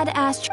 badass.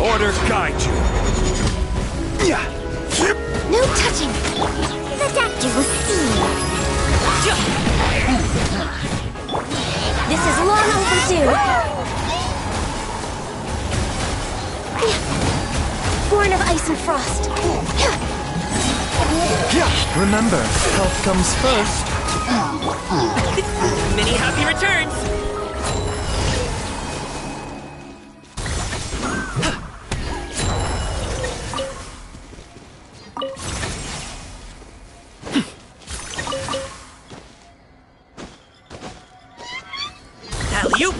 Order guide you. No touching. The doctor will see. This is long overdue. Born of ice and frost. Remember, health comes first. Many happy returns! Alley-oop!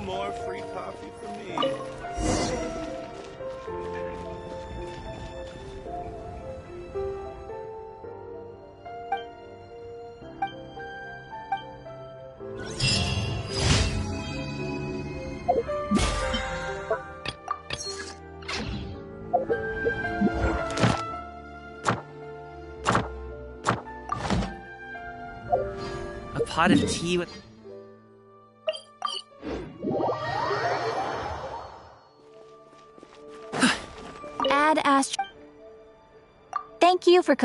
more free coffee for me. A pot of tea with... Ad Ast. Thank you for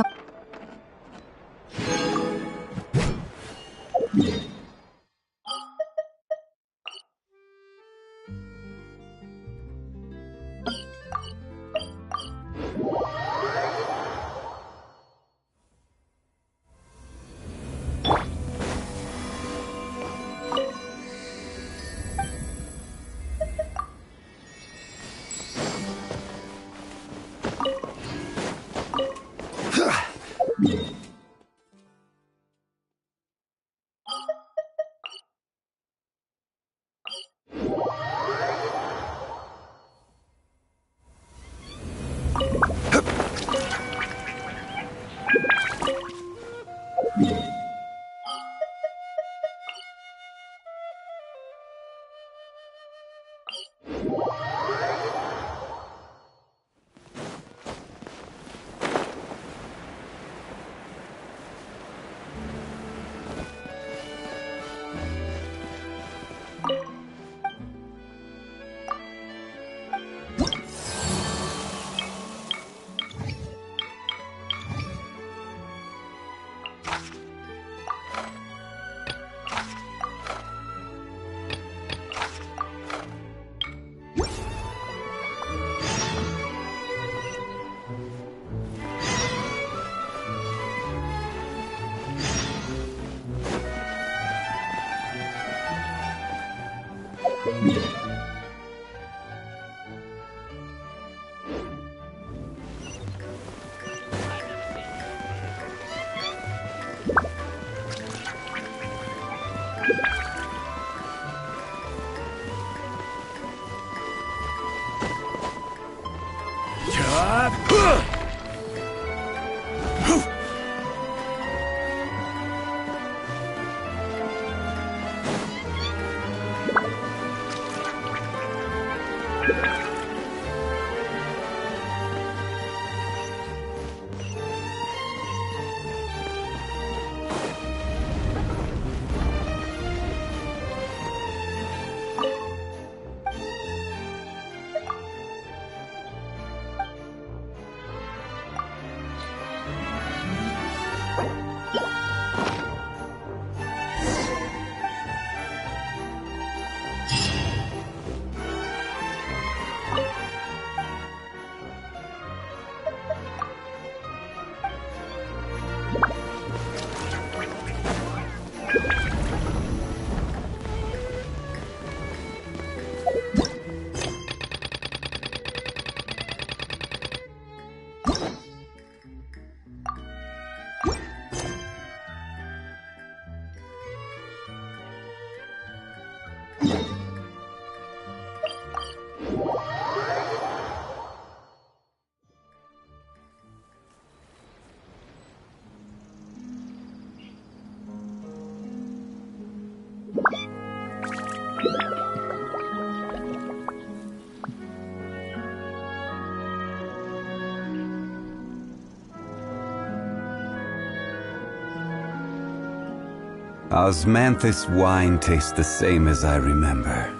Osmanthus wine tastes the same as I remember.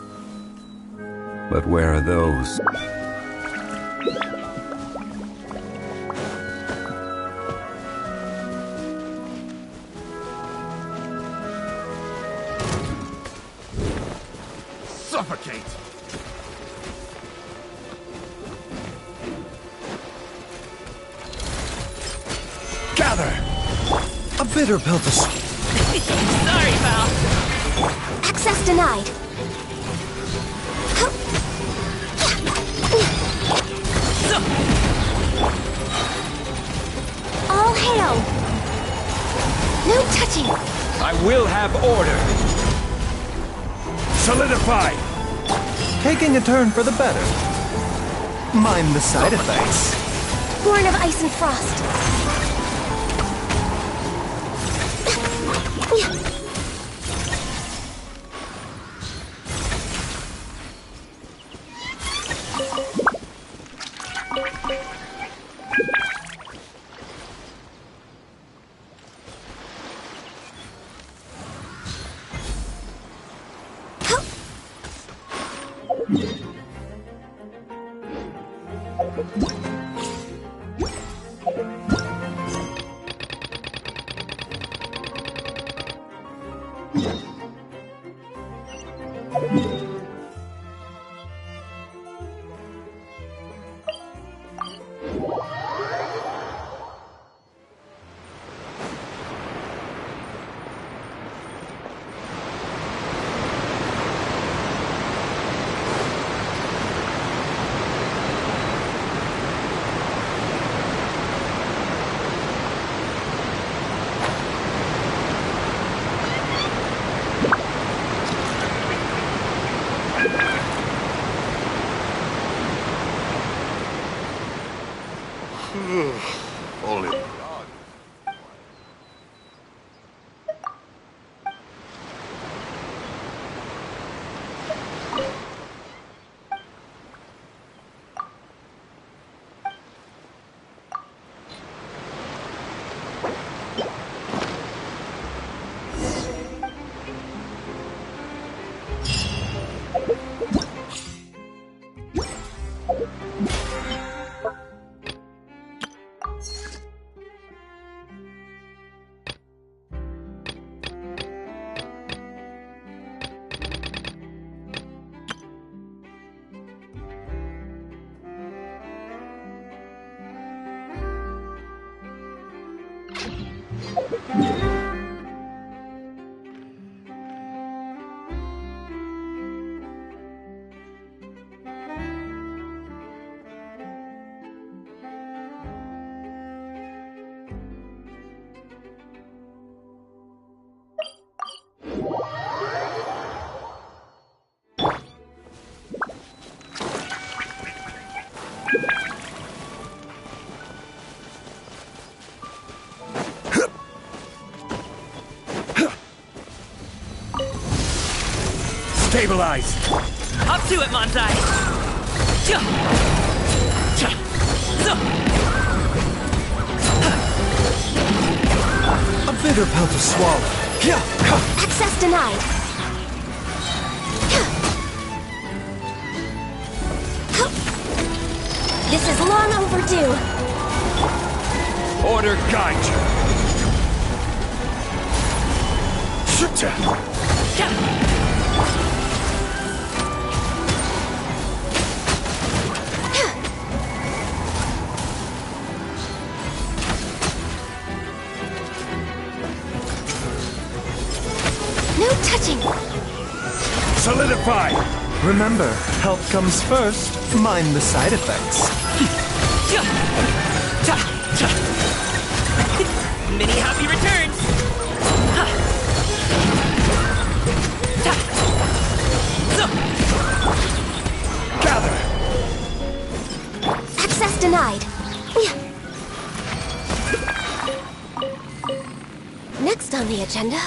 But where are those? Suffocate! Gather! A bitter pill to swallow. Sorry, pal. access denied. All hail! No touching! I will have order! Solidify! Taking a turn for the better. Mind the side effects. Born of ice and frost. Only God. Stabilize! Up to it, Manzai! A bitter pill to swallow. Access denied. This is long overdue. Order guide you! No touching. Solidify! Remember, health comes first. Mind the side effects. Many happy returns! Gather! Access denied. Next on the agenda.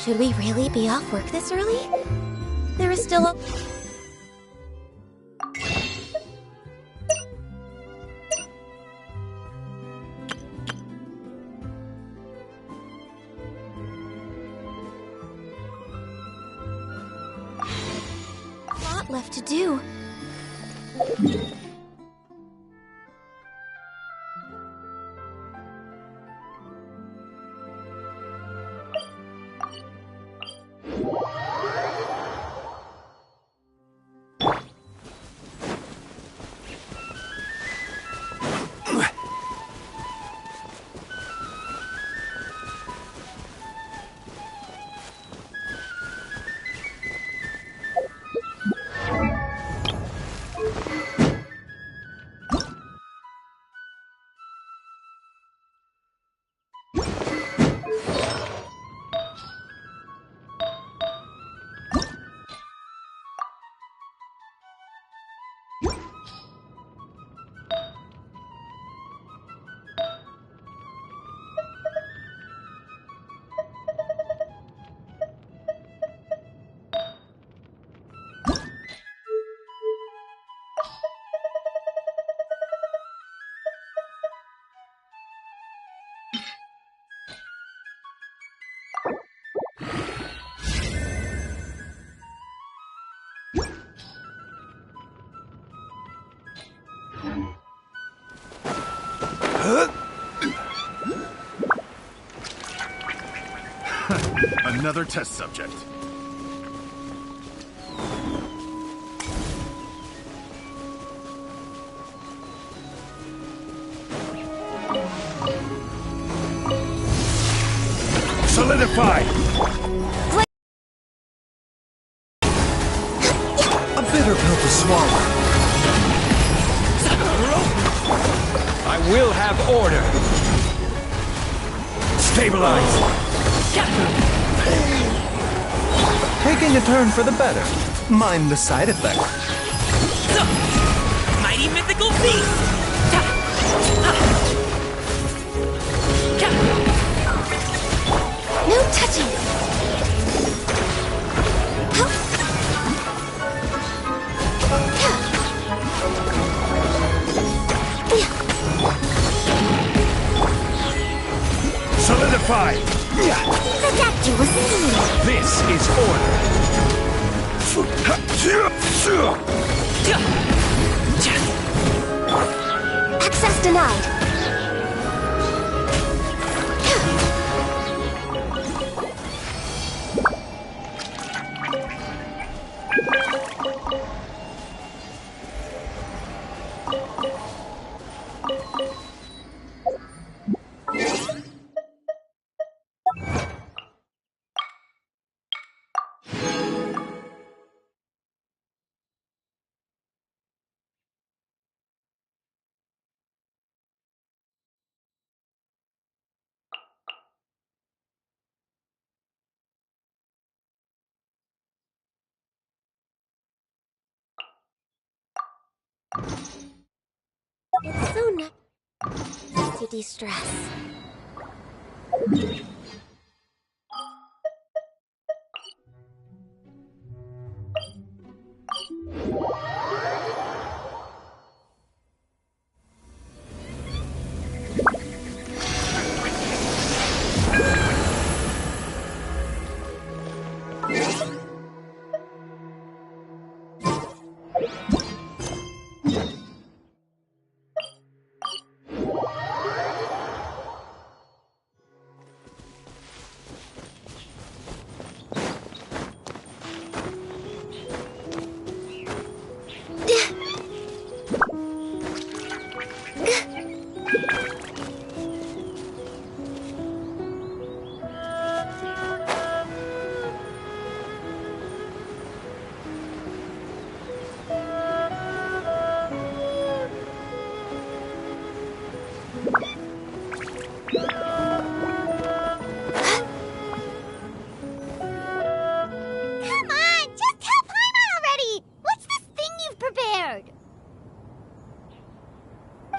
Should we really be off work this early? There is still a... lot left to do. Another test subject. Solidified! A bitter pill to swallow. I will have order. Stabilize! Taking a turn for the better. Mind the side effect. Mighty mythical beast! No touching! Solidified! Protect you with me! This is order! Access denied! It's so nice to de-stress.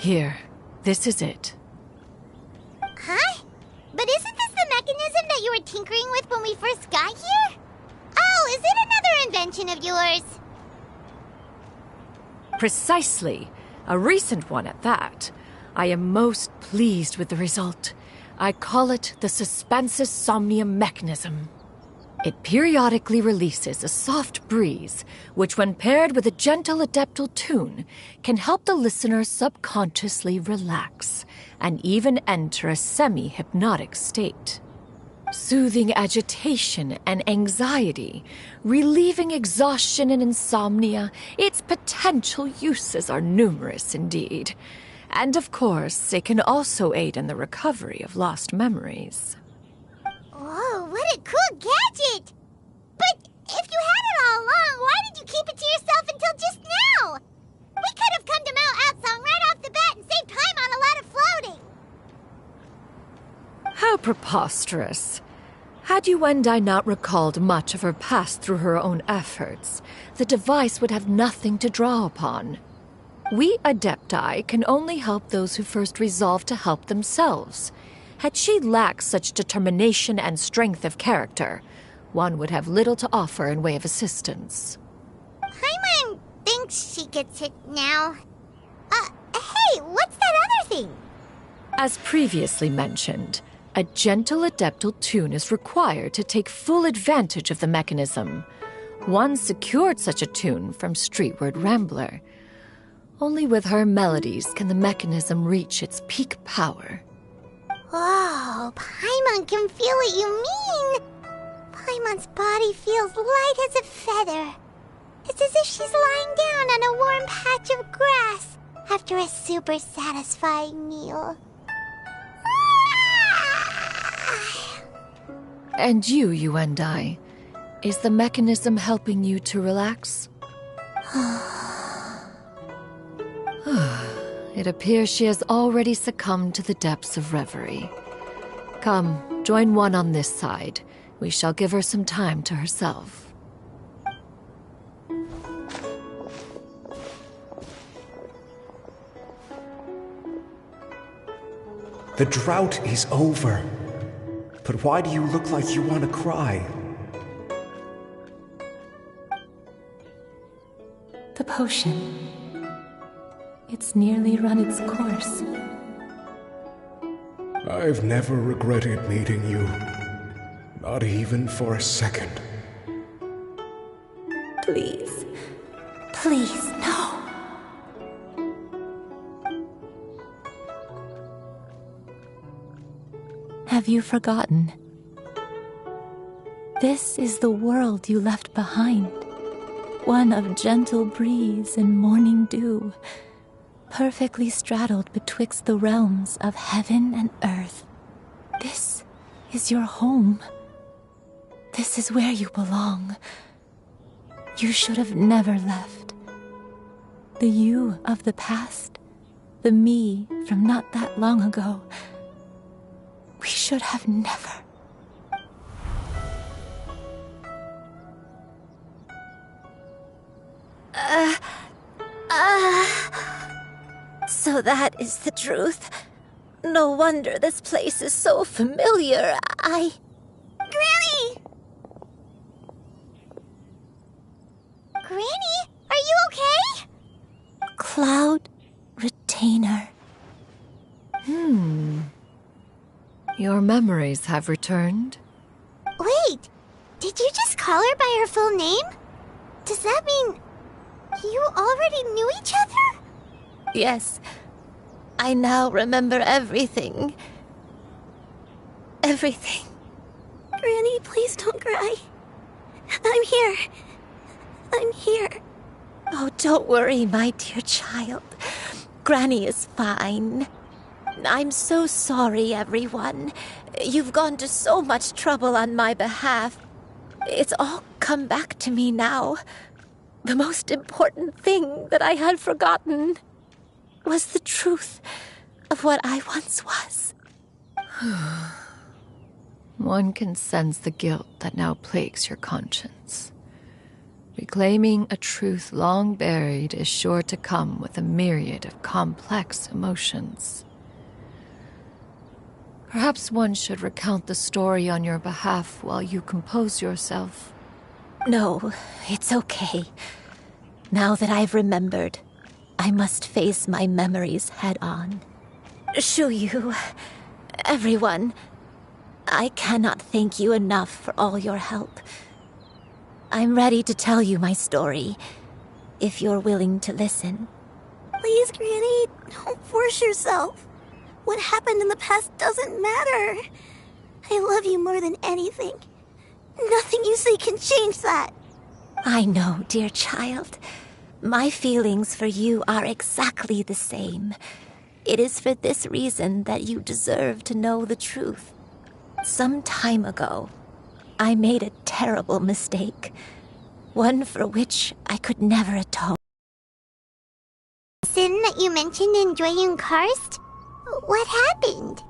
Here, this is it. Huh? But isn't this the mechanism that you were tinkering with when we first got here? Oh, is it another invention of yours? Precisely. A recent one at that. I am most pleased with the result. I call it the Suspensus Somnium mechanism. It periodically releases a soft breeze, which when paired with a gentle adeptal tune, can help the listener subconsciously relax and even enter a semi-hypnotic state. Soothing agitation and anxiety, relieving exhaustion and insomnia, its potential uses are numerous indeed. And of course, it can also aid in the recovery of lost memories. Whoa, what a cool gadget! But if you had it all along, why did you keep it to yourself until just now? We could have come to Mount Outsong right off the bat and saved time on a lot of floating. How preposterous. Had Yuendai not recalled much of her past through her own efforts, the device would have nothing to draw upon. We Adepti can only help those who first resolve to help themselves. Had she lacked such determination and strength of character, one would have little to offer in way of assistance. Paimon thinks she gets it now. Hey, what's that other thing? As previously mentioned, a gentle adeptal tune is required to take full advantage of the mechanism. One secured such a tune from Streetward Rambler. Only with her melodies can the mechanism reach its peak power. Whoa, Paimon can feel what you mean. Paimon's body feels light as a feather. It's as if she's lying down on a warm patch of grass after a super satisfying meal. And you, Yuendai, is the mechanism helping you to relax? It appears she has already succumbed to the depths of reverie. Come, join one on this side. We shall give her some time to herself. The drought is over. But why do you look like you want to cry? The potion. It's nearly run its course. I've never regretted meeting you. Not even for a second. Please. Please, no. Have you forgotten? This is the world you left behind. One of gentle breeze and morning dew, perfectly straddled betwixt the realms of heaven and earth. This is your home. This is where you belong. You should have never left. The you of the past, the me from not that long ago, we should have never. So that is the truth. No wonder this place is so familiar. Granny! Granny, are you okay? Cloud Retainer. Your memories have returned? Wait, did you just call her by her full name? Does that mean you already knew each other? Yes. I now remember everything. Everything. Granny, please don't cry. I'm here. I'm here. Oh, don't worry, my dear child. Granny is fine. I'm so sorry, everyone. You've gone to so much trouble on my behalf. It's all come back to me now. The most important thing that I had forgotten was the truth of what I once was. One can sense the guilt that now plagues your conscience. Reclaiming a truth long buried is sure to come with a myriad of complex emotions. Perhaps one should recount the story on your behalf while you compose yourself. No, it's okay. Now that I've remembered, I must face my memories head on. Shuyu, everyone, I cannot thank you enough for all your help. I'm ready to tell you my story, if you're willing to listen. Please, Granny, don't force yourself. What happened in the past doesn't matter. I love you more than anything. Nothing you say can change that. I know, dear child. My feelings for you are exactly the same. It is for this reason that you deserve to know the truth. Some time ago, I made a terrible mistake. One for which I could never atone. Sin that you mentioned in Dwayne Karst? What happened?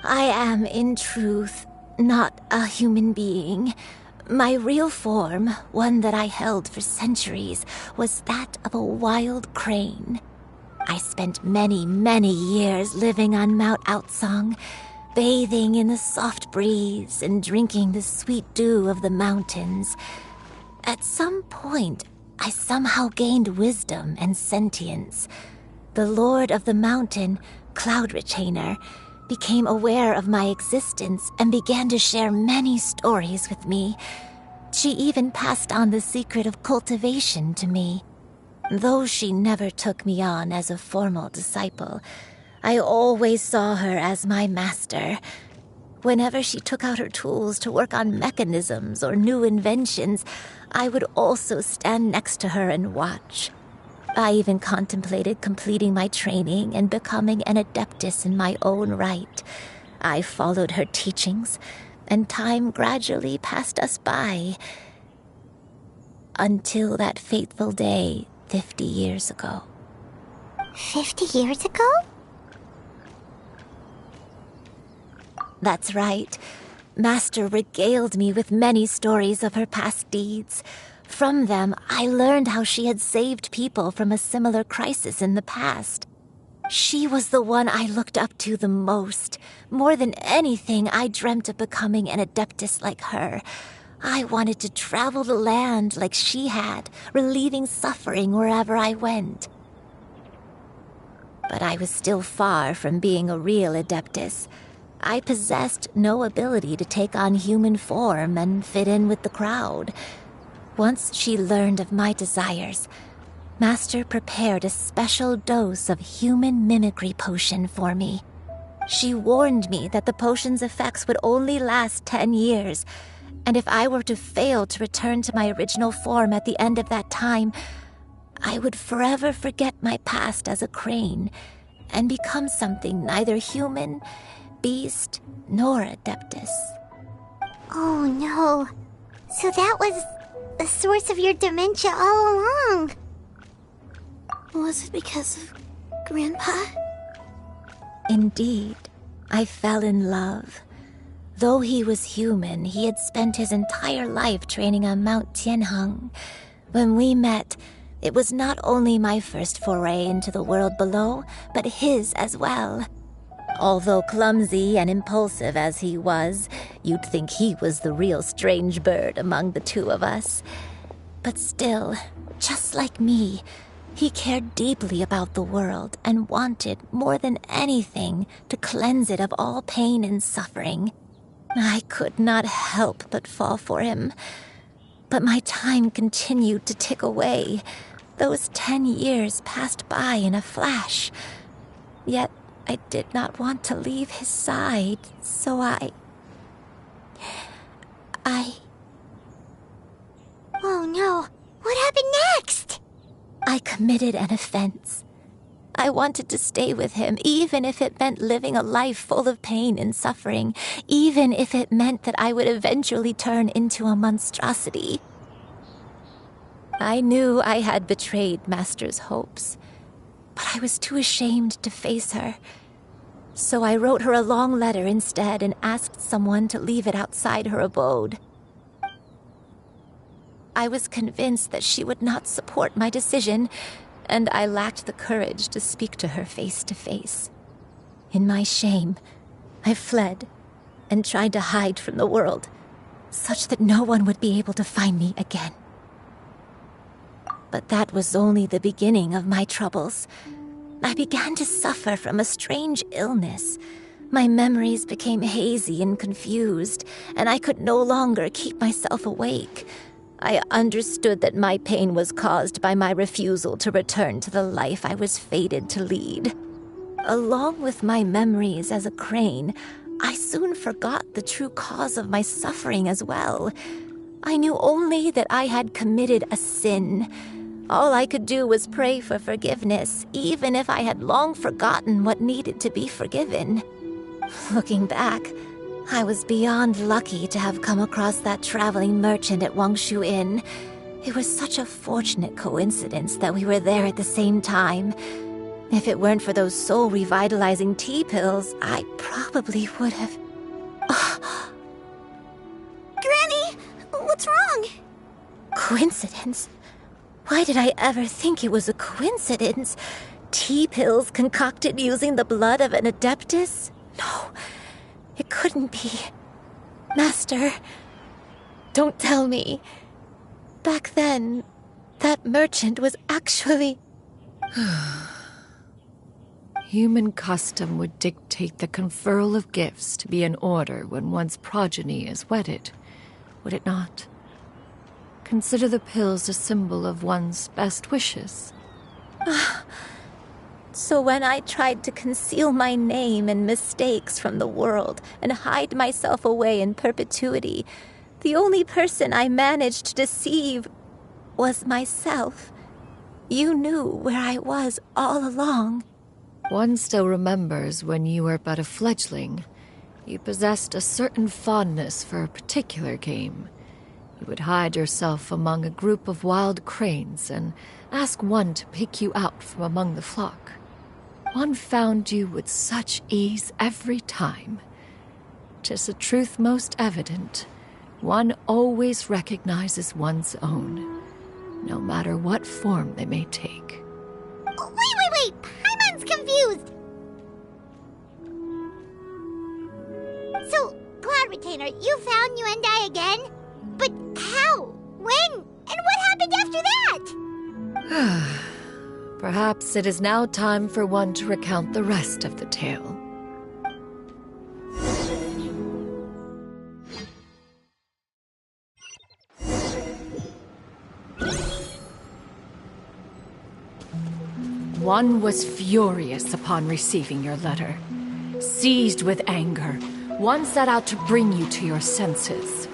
I am, in truth, not a human being. My real form, one that I held for centuries, was that of a wild crane. I spent many, many years living on Mount Outsong, bathing in the soft breeze and drinking the sweet dew of the mountains. At some point, I somehow gained wisdom and sentience. The Lord of the Mountain, Cloud Retainer, became aware of my existence and began to share many stories with me. She even passed on the secret of cultivation to me. Though she never took me on as a formal disciple, I always saw her as my master. Whenever she took out her tools to work on mechanisms or new inventions, I would also stand next to her and watch. I even contemplated completing my training and becoming an adeptus in my own right. I followed her teachings, and time gradually passed us by. Until that fateful day 50 years ago. 50 years ago? That's right. Master regaled me with many stories of her past deeds. From them, I learned how she had saved people from a similar crisis in the past. She was the one I looked up to the most. More than anything, I dreamt of becoming an adeptus like her. I wanted to travel the land like she had, relieving suffering wherever I went. But I was still far from being a real adeptus. I possessed no ability to take on human form and fit in with the crowd. Once she learned of my desires, Master prepared a special dose of human mimicry potion for me. She warned me that the potion's effects would only last 10 years, and if I were to fail to return to my original form at the end of that time, I would forever forget my past as a crane and become something neither human, beast, nor adeptus. Oh no. So that was the source of your dementia all along. Was it because of Grandpa? Indeed, I fell in love. Though he was human, he had spent his entire life training on Mount Tianheng. When we met, it was not only my first foray into the world below, but his as well. Although clumsy and impulsive as he was, you'd think he was the real strange bird among the two of us. But still, just like me, he cared deeply about the world and wanted, more than anything, to cleanse it of all pain and suffering. I could not help but fall for him. But my time continued to tick away. Those 10 years passed by in a flash. Yet I did not want to leave his side, so I... Oh no, what happened next? I committed an offense. I wanted to stay with him, even if it meant living a life full of pain and suffering, even if it meant that I would eventually turn into a monstrosity. I knew I had betrayed Master's hopes, but I was too ashamed to face her. So I wrote her a long letter instead and asked someone to leave it outside her abode. I was convinced that she would not support my decision, and I lacked the courage to speak to her face to face. In my shame, I fled and tried to hide from the world, such that no one would be able to find me again. But that was only the beginning of my troubles. I began to suffer from a strange illness. My memories became hazy and confused, and I could no longer keep myself awake. I understood that my pain was caused by my refusal to return to the life I was fated to lead. Along with my memories as a crane, I soon forgot the true cause of my suffering as well. I knew only that I had committed a sin. All I could do was pray for forgiveness, even if I had long forgotten what needed to be forgiven. Looking back, I was beyond lucky to have come across that traveling merchant at Wangshu Inn. It was such a fortunate coincidence that we were there at the same time. If it weren't for those soul-revitalizing tea pills, I probably would have... Granny, what's wrong? Coincidence? Why did I ever think it was a coincidence? Tea pills concocted using the blood of an adeptus? No, it couldn't be. Master, don't tell me. Back then, that merchant was actually... Human custom would dictate the conferral of gifts to be in order when one's progeny is wedded, would it not? Consider the pills a symbol of one's best wishes. So when I tried to conceal my name and mistakes from the world and hide myself away in perpetuity, the only person I managed to deceive was myself. You knew where I was all along. One still remembers when you were but a fledgling. You possessed a certain fondness for a particular game. You would hide yourself among a group of wild cranes and ask one to pick you out from among the flock. One found you with such ease every time. 'Tis a truth most evident. One always recognizes one's own, no matter what form they may take. Wait! Paimon's confused! So, Cloud Retainer, you found Yuendai again? But how? When? And what happened after that? Perhaps it is now time for one to recount the rest of the tale. One was furious upon receiving your letter. Seized with anger, one set out to bring you to your senses.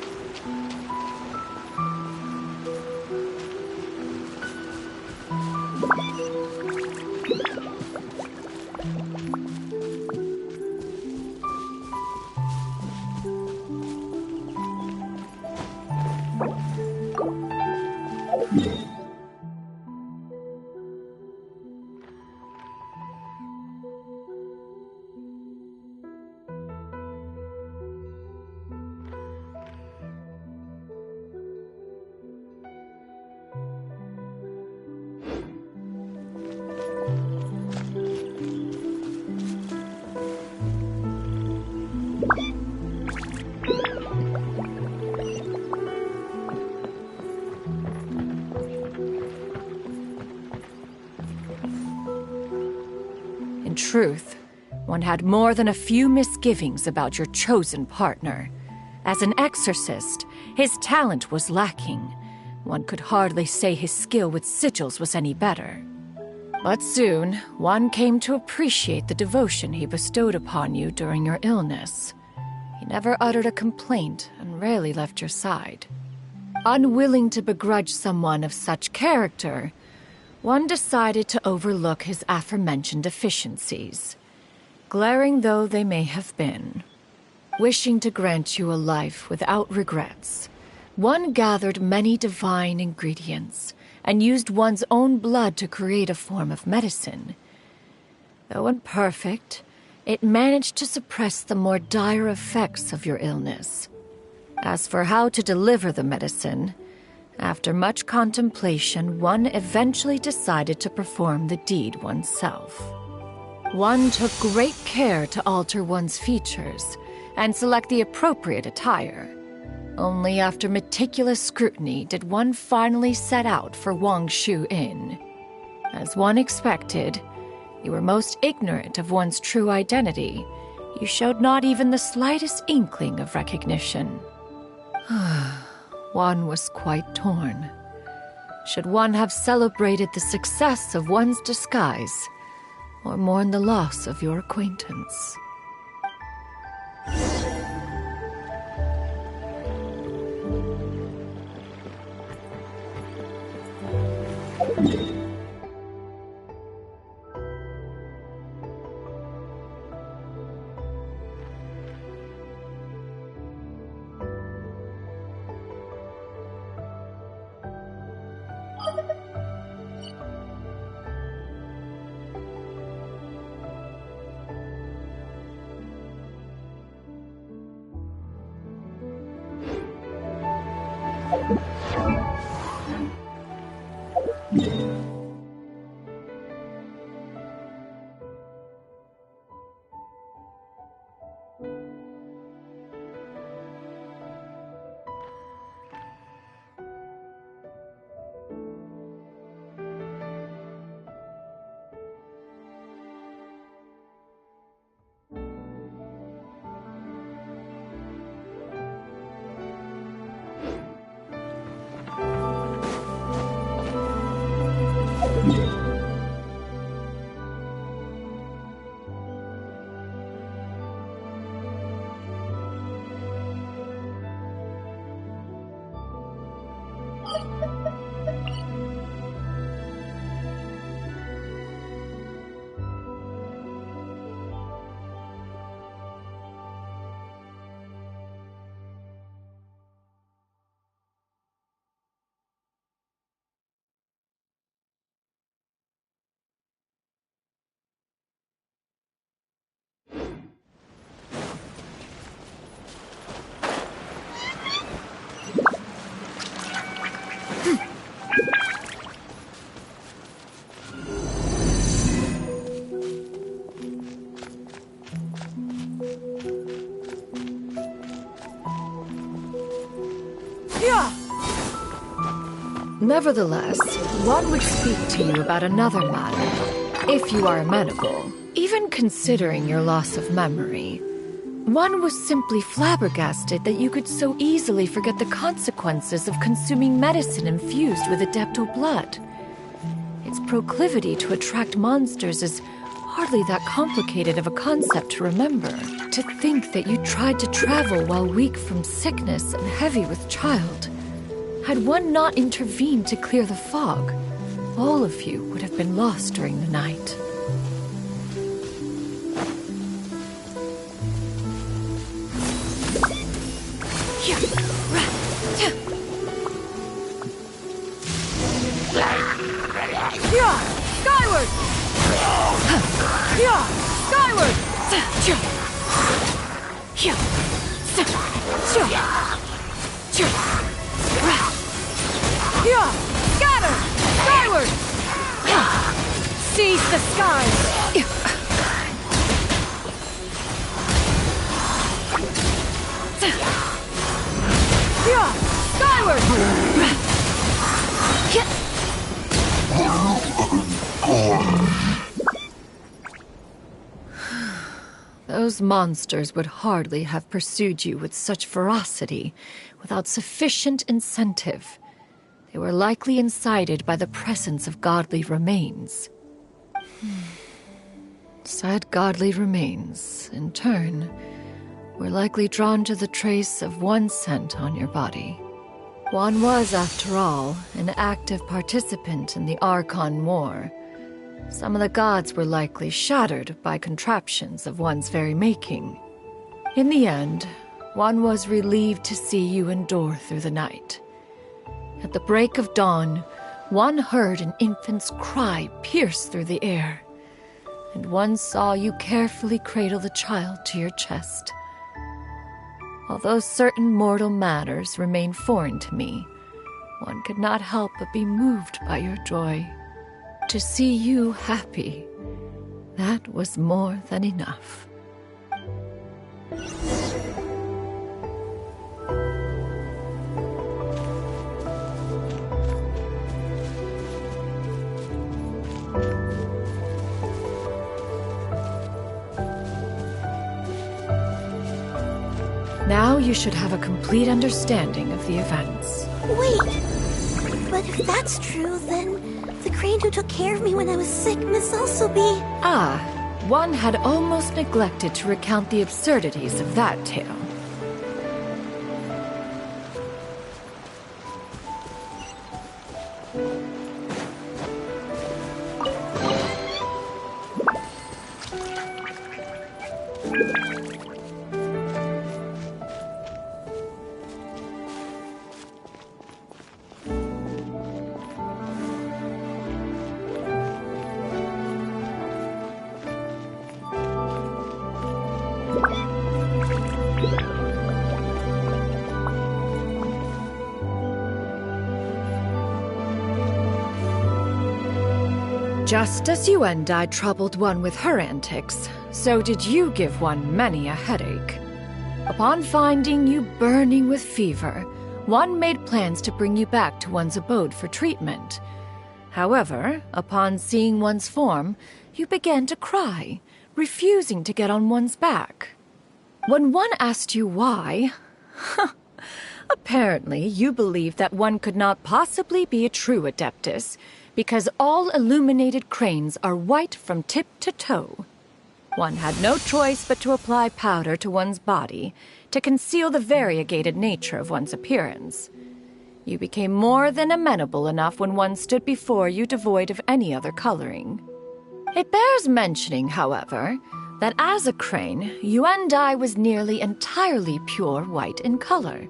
In truth, one had more than a few misgivings about your chosen partner. As an exorcist, his talent was lacking. One could hardly say his skill with sigils was any better. But soon, one came to appreciate the devotion he bestowed upon you during your illness. He never uttered a complaint and rarely left your side. Unwilling to begrudge someone of such character, one decided to overlook his aforementioned deficiencies, glaring though they may have been. Wishing to grant you a life without regrets, one gathered many divine ingredients and used one's own blood to create a form of medicine. Though imperfect, it managed to suppress the more dire effects of your illness. As for how to deliver the medicine, after much contemplation, one eventually decided to perform the deed oneself. One took great care to alter one's features and select the appropriate attire. Only after meticulous scrutiny did one finally set out for Wangshu Inn. As one expected, you were most ignorant of one's true identity. You showed not even the slightest inkling of recognition. One was quite torn. Should one have celebrated the success of one's disguise, or mourn the loss of your acquaintance? Nevertheless, one would speak to you about another matter, if you are amenable. Even considering your loss of memory, one was simply flabbergasted that you could so easily forget the consequences of consuming medicine infused with Adeptal blood. Its proclivity to attract monsters is hardly that complicated of a concept to remember. To think that you tried to travel while weak from sickness and heavy with child. Had one not intervened to clear the fog, all of you would have been lost during the night. Skyward! Scatter! Skyward! Seize the skies! Skyward! Those monsters would hardly have pursued you with such ferocity without sufficient incentive. They were likely incited by the presence of godly remains. Said godly remains, in turn, were likely drawn to the trace of one scent on your body. One was, after all, an active participant in the Archon War. Some of the gods were likely shattered by contraptions of one's very making. In the end, one was relieved to see you endure through the night. At the break of dawn, one heard an infant's cry pierce through the air, and one saw you carefully cradle the child to your chest. Although certain mortal matters remain foreign to me, one could not help but be moved by your joy. To see you happy, That was more than enough. Now you should have a complete understanding of the events. Wait! But if that's true, then the crane who took care of me when I was sick must also be... Ah, one had almost neglected to recount the absurdities of that tale. Just as you and I troubled one with her antics, so did you give one many a headache. Upon finding you burning with fever, one made plans to bring you back to one's abode for treatment. However, upon seeing one's form, you began to cry, refusing to get on one's back. When one asked you why, apparently you believed that one could not possibly be a true Adeptus, because all illuminated cranes are white from tip to toe. One had no choice but to apply powder to one's body to conceal the variegated nature of one's appearance. You became more than amenable enough when one stood before you devoid of any other coloring. It bears mentioning, however, that as a crane, Yuendai was nearly entirely pure white in color.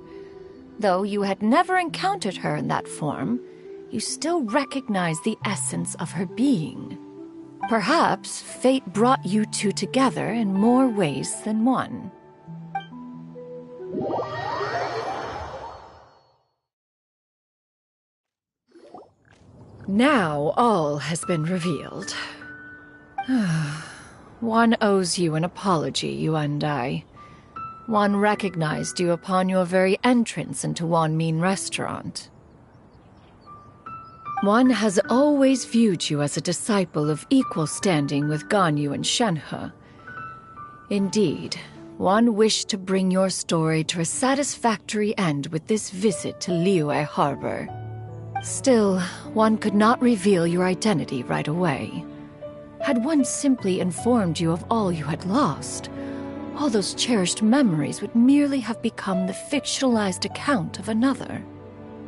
Though you had never encountered her in that form, you still recognize the essence of her being. Perhaps fate brought you two together in more ways than one. Now all has been revealed. One owes you an apology, Yuendai. One recognized you upon your very entrance into Wanmin Restaurant. One has always viewed you as a disciple of equal standing with Ganyu and Shenhe. Indeed, one wished to bring your story to a satisfactory end with this visit to Liyue Harbor. Still, one could not reveal your identity right away. Had one simply informed you of all you had lost, all those cherished memories would merely have become the fictionalized account of another.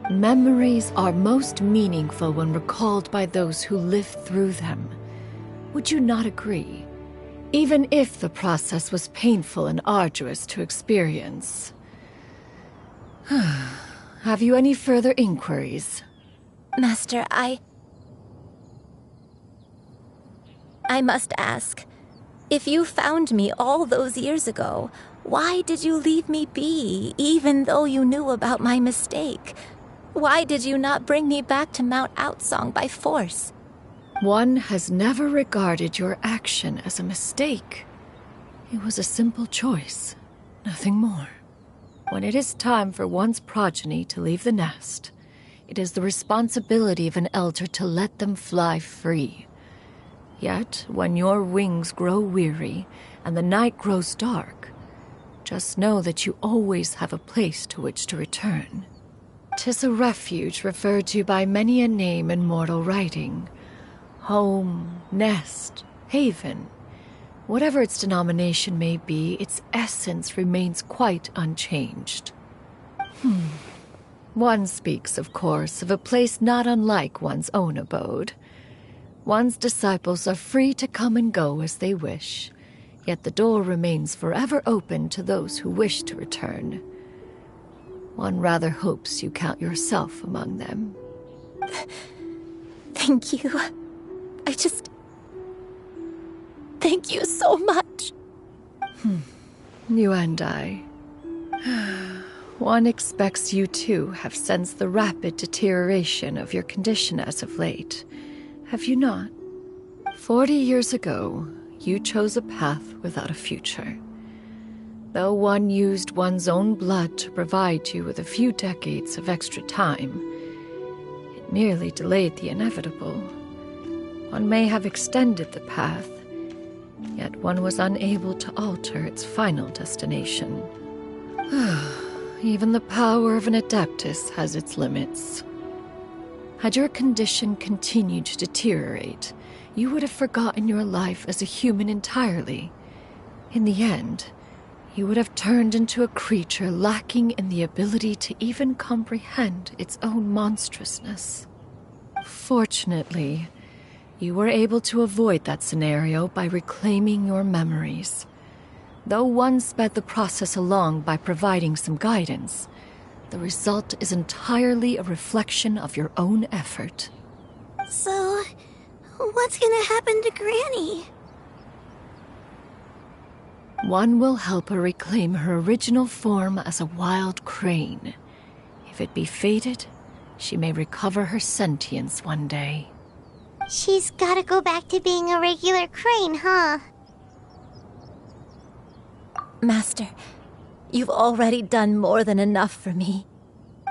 Memories are most meaningful when recalled by those who lived through them. Would you not agree? Even if the process was painful and arduous to experience. Have you any further inquiries? Master, I must ask. If you found me all those years ago, why did you leave me be, even though you knew about my mistake? Why did you not bring me back to Mount Outsong by force? One has never regarded your action as a mistake. It was a simple choice, nothing more. When it is time for one's progeny to leave the nest, it is the responsibility of an elder to let them fly free. Yet, when your wings grow weary and the night grows dark, just know that you always have a place to which to return. 'Tis a refuge referred to by many a name in mortal writing. Home, nest, haven. Whatever its denomination may be, its essence remains quite unchanged. One speaks, of course, of a place not unlike one's own abode. One's disciples are free to come and go as they wish, yet the door remains forever open to those who wish to return. One rather hopes you count yourself among them. Thank you. Thank you so much. You and I. One expects you too have sensed the rapid deterioration of your condition as of late. Have you not? 40 years ago, You chose a path without a future. Though one used one's own blood to provide you with a few decades of extra time, it merely delayed the inevitable. One may have extended the path, yet one was unable to alter its final destination. Even the power of an Adeptus has its limits. Had your condition continued to deteriorate, you would have forgotten your life as a human entirely. In the end, you would have turned into a creature lacking in the ability to even comprehend its own monstrousness. Fortunately, you were able to avoid that scenario by reclaiming your memories. Though one sped the process along by providing some guidance, the result is entirely a reflection of your own effort. So, what's gonna happen to Granny? One will help her reclaim her original form as a wild crane. If it be fated, she may recover her sentience one day. She's gotta go back to being a regular crane, huh? Master, you've already done more than enough for me.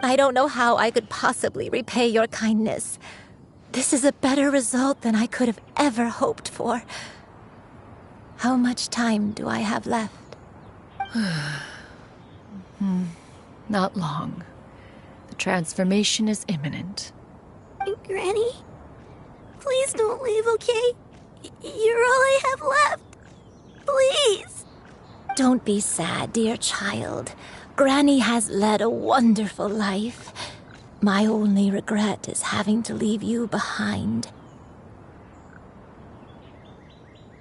I don't know how I could possibly repay your kindness. This is a better result than I could have ever hoped for. How much time do I have left? Not long. The transformation is imminent. Granny? Please don't leave, okay? You're all I have left. Please! Don't be sad, dear child. Granny has led a wonderful life. My only regret is having to leave you behind.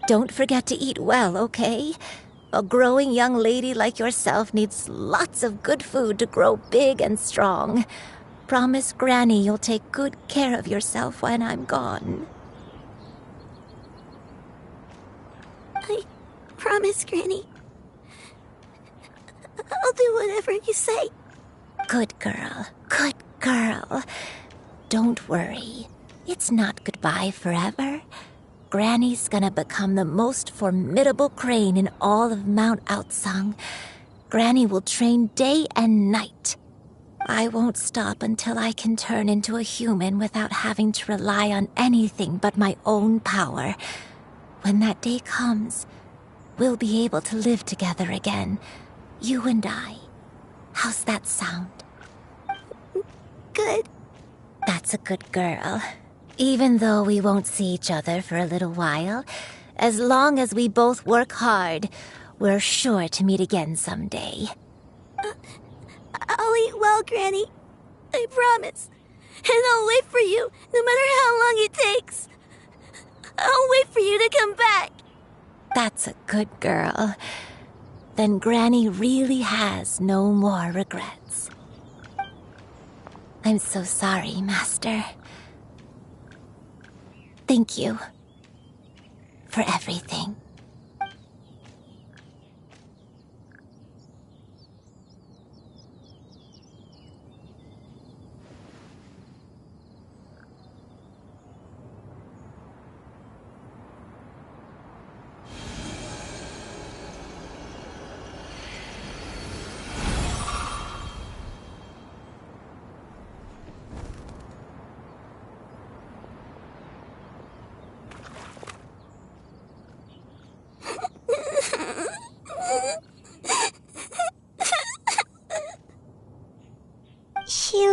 Don't forget to eat well, okay? A growing young lady like yourself needs lots of good food to grow big and strong. Promise Granny you'll take good care of yourself when I'm gone. I promise, Granny. I'll do whatever you say. Good girl. Good girl. Don't worry. It's not goodbye forever. Granny's gonna become the most formidable crane in all of Mount Outsung. Granny will train day and night. I won't stop until I can turn into a human without having to rely on anything but my own power. When that day comes, we'll be able to live together again. You and I. How's that sound? Good. That's a good girl. Even though we won't see each other for a little while, as long as we both work hard, we're sure to meet again someday. I'll eat well, Granny. I promise. And I'll wait for you, no matter how long it takes. I'll wait for you to come back. That's a good girl. Then Granny really has no more regrets. I'm so sorry, Master. Thank you for everything.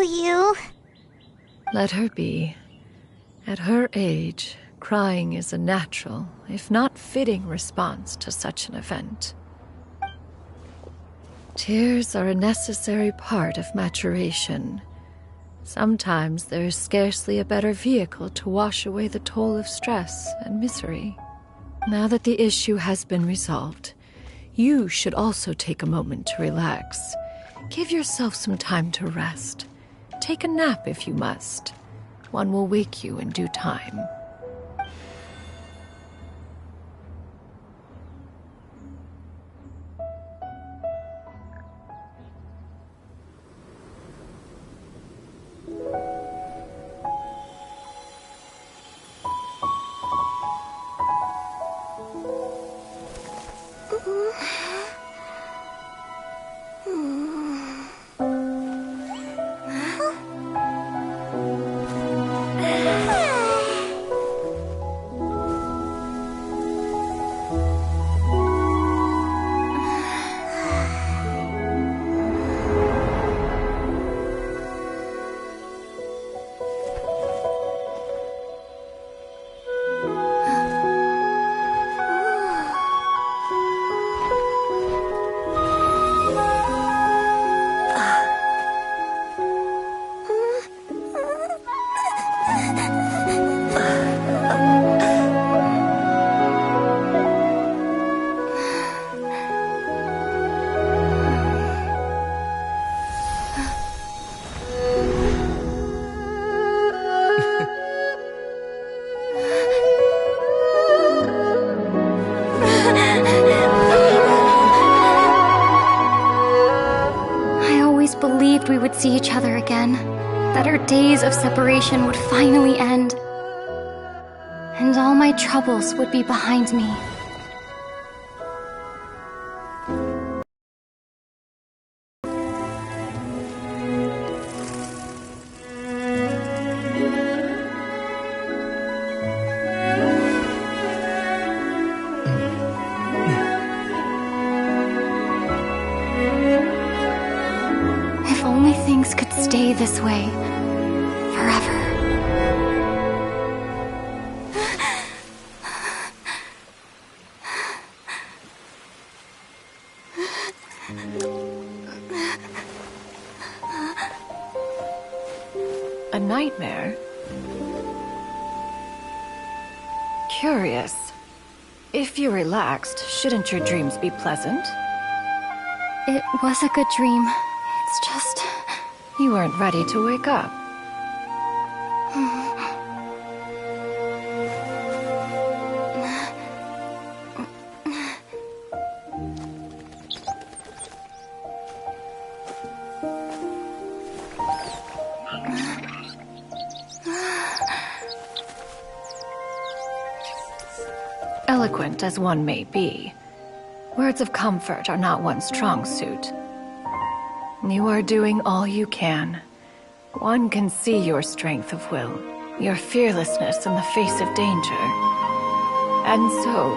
You. Let her be. At her age, crying is a natural, if not fitting, response to such an event. Tears are a necessary part of maturation. Sometimes there is scarcely a better vehicle to wash away the toll of stress and misery. Now that the issue has been resolved, you should also take a moment to relax. Give yourself some time to rest. Take a nap if you must. One will wake you in due time. believed we would see each other again, that our days of separation would finally end, and all my troubles would be behind me. If only things could stay this way forever. A nightmare? Curious. If you're relaxed, shouldn't your dreams be pleasant? It was a good dream. It's just... You weren't ready to wake up. Eloquent as one may be, words of comfort are not one's strong suit. You are doing all you can. One can see your strength of will, your fearlessness in the face of danger. And so,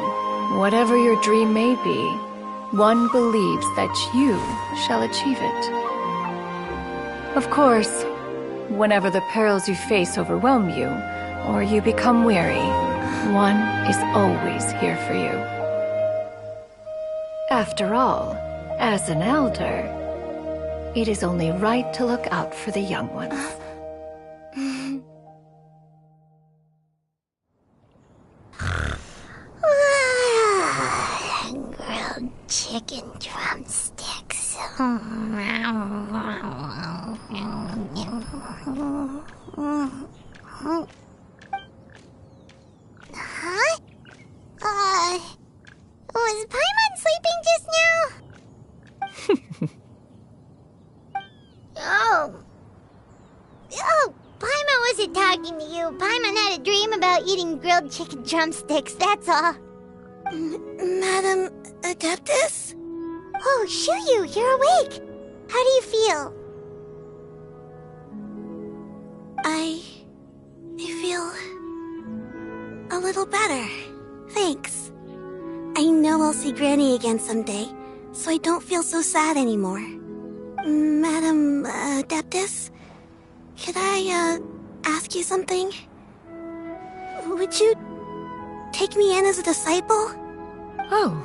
whatever your dream may be, one believes that you shall achieve it. Of course, whenever the perils you face overwhelm you, or you become weary, one is always here for you. After all, as an elder, it is only right to look out for the young ones. Grilled chicken drumsticks. Huh? Was Paimon sleeping just now? Oh, Paimon wasn't talking to you. Paimon had a dream about eating grilled chicken drumsticks, that's all. Madam Adeptus? Oh, Shuyu, you're awake. How do you feel? I feel a little better. Thanks. I know I'll see Granny again someday, so I don't feel so sad anymore. Madam Adeptus, could I ask you something? Would you take me in as a disciple? Oh,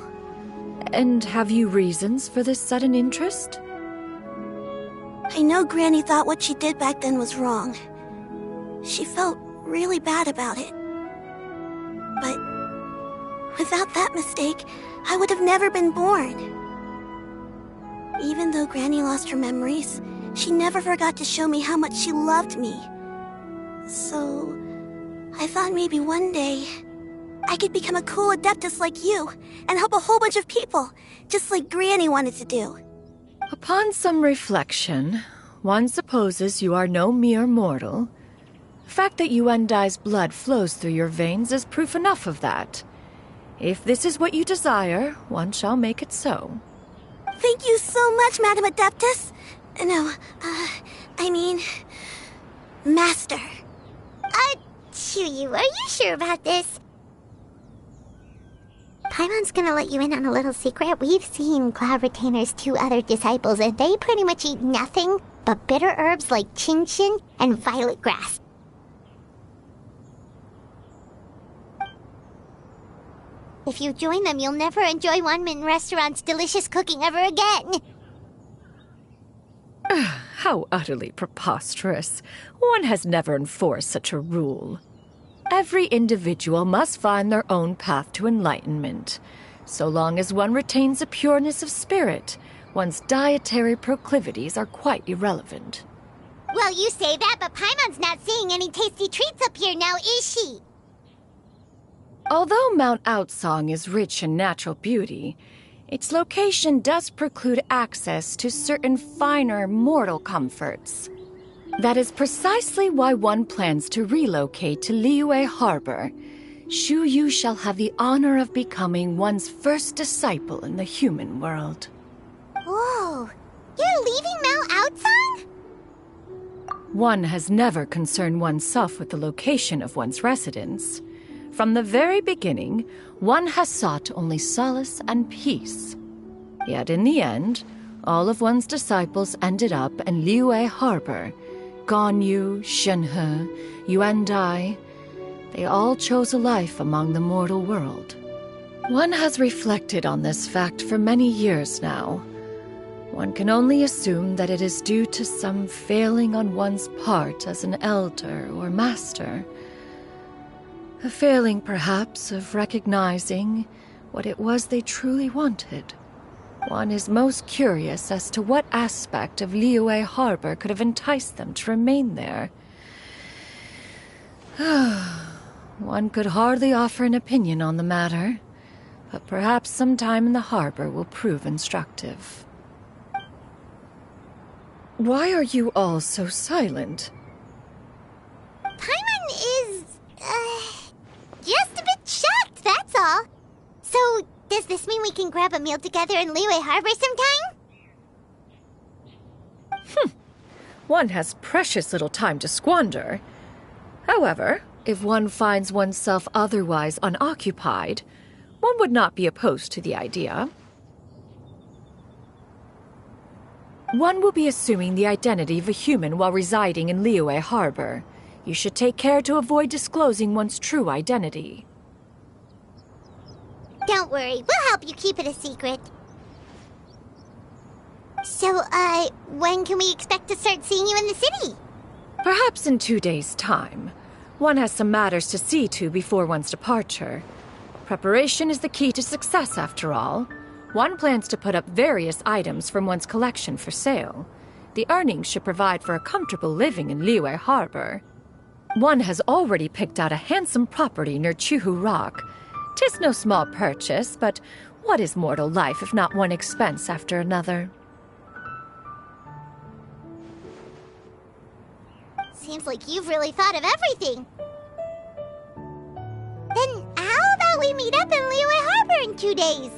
and have you reasons for this sudden interest? I know Granny thought what she did back then was wrong. She felt really bad about it. But without that mistake, I would have never been born. Even though Granny lost her memories, she never forgot to show me how much she loved me. So, I thought maybe one day, I could become a cool Adeptus like you, and help a whole bunch of people, just like Granny wanted to do. Upon some reflection, one supposes you are no mere mortal. The fact that Yuendai's blood flows through your veins is proof enough of that. If this is what you desire, one shall make it so. Thank you so much, Madam Adeptus. No, I mean... Master. Chuyu, are you sure about this? Paimon's gonna let you in on a little secret. We've seen Cloud Retainer's 2 other disciples, and they pretty much eat nothing but bitter herbs like Genshin and violet grass. If you join them, you'll never enjoy Wanmin Restaurant's delicious cooking ever again. How utterly preposterous. One has never enforced such a rule. Every individual must find their own path to enlightenment. So long as one retains a pureness of spirit, one's dietary proclivities are quite irrelevant. Well, you say that, but Paimon's not seeing any tasty treats up here now, is she? Although Mount Outsong is rich in natural beauty, its location does preclude access to certain finer mortal comforts. That is precisely why one plans to relocate to Liyue Harbor. Shu Yu shall have the honor of becoming one's first disciple in the human world. Whoa! You're leaving Mount Outsong? One has never concerned oneself with the location of one's residence. From the very beginning, one has sought only solace and peace. Yet in the end, all of one's disciples ended up in Liyue Harbor. Ganyu, Shenhe, Yuandai, they all chose a life among the mortal world. One has reflected on this fact for many years now. One can only assume that it is due to some failing on one's part as an elder or master. A failing, perhaps, of recognizing what it was they truly wanted. One is most curious as to what aspect of Liyue Harbor could have enticed them to remain there. One could hardly offer an opinion on the matter, but perhaps some time in the harbor will prove instructive. Why are you all so silent? Paimon is, just a bit shocked, that's all. So, does this mean we can grab a meal together in Liyue Harbor sometime? One has precious little time to squander. However, if one finds oneself otherwise unoccupied, one would not be opposed to the idea. One will be assuming the identity of a human while residing in Liyue Harbor. You should take care to avoid disclosing one's true identity. Don't worry, we'll help you keep it a secret. So, when can we expect to start seeing you in the city? Perhaps in 2 days' time. One has some matters to see to before one's departure. Preparation is the key to success, after all. One plans to put up various items from one's collection for sale. The earnings should provide for a comfortable living in Liyue Harbor. One has already picked out a handsome property near Chuhu Rock. 'Tis no small purchase, but what is mortal life if not one expense after another? Seems like you've really thought of everything. Then how about we meet up in Liyue Harbor in 2 days?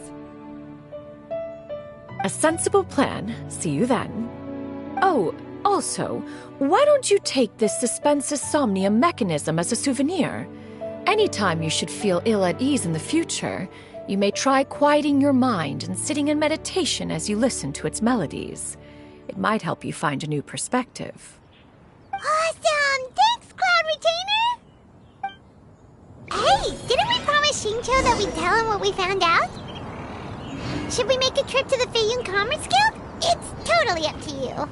A sensible plan. See you then. Oh, also, why don't you take this Suspensis Somnia mechanism as a souvenir? Anytime you should feel ill at ease in the future, you may try quieting your mind and sitting in meditation as you listen to its melodies. It might help you find a new perspective. Awesome! Thanks, Cloud Retainer! Hey, didn't we promise Shincho that we'd tell him what we found out? Should we make a trip to the Feiyun Commerce Guild? It's totally up to you.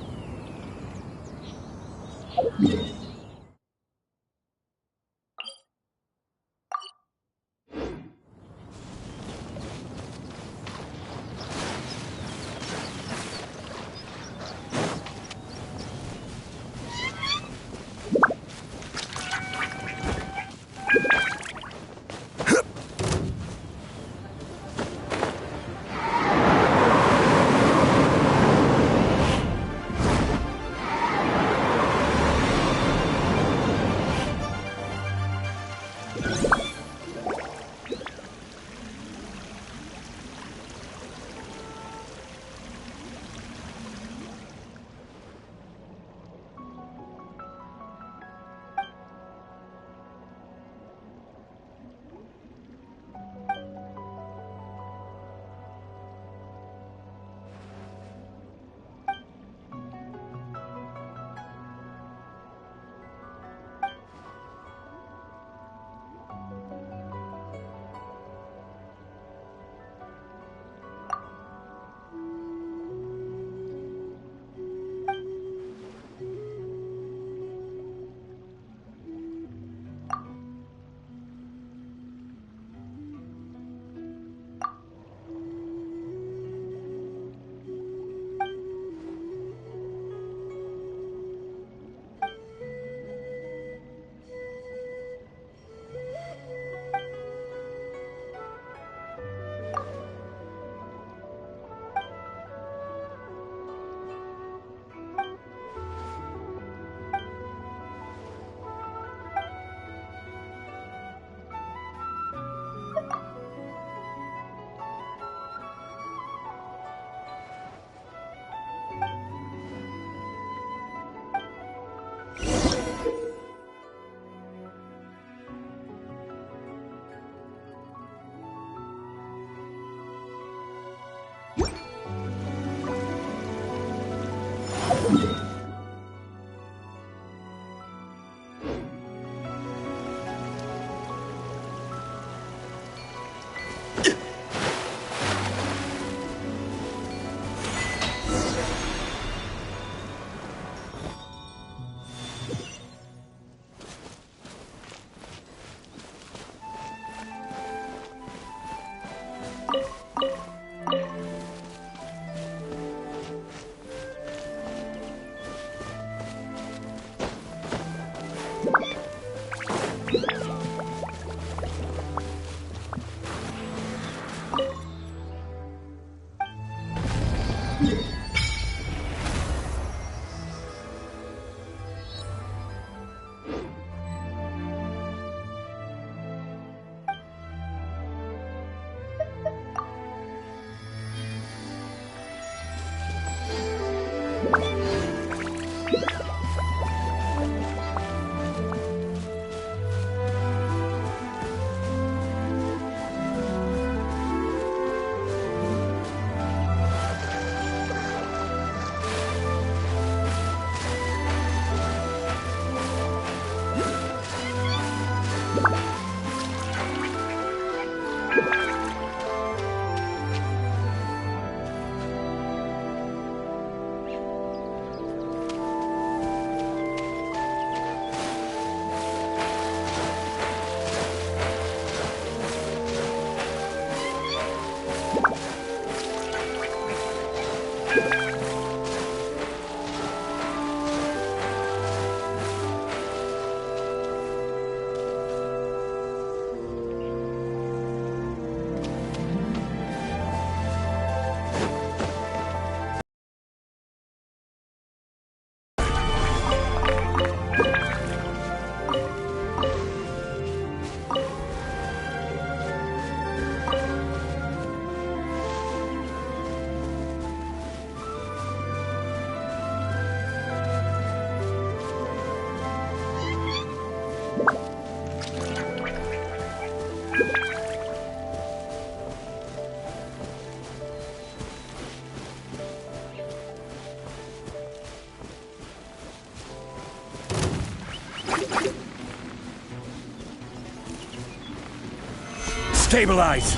Stabilize!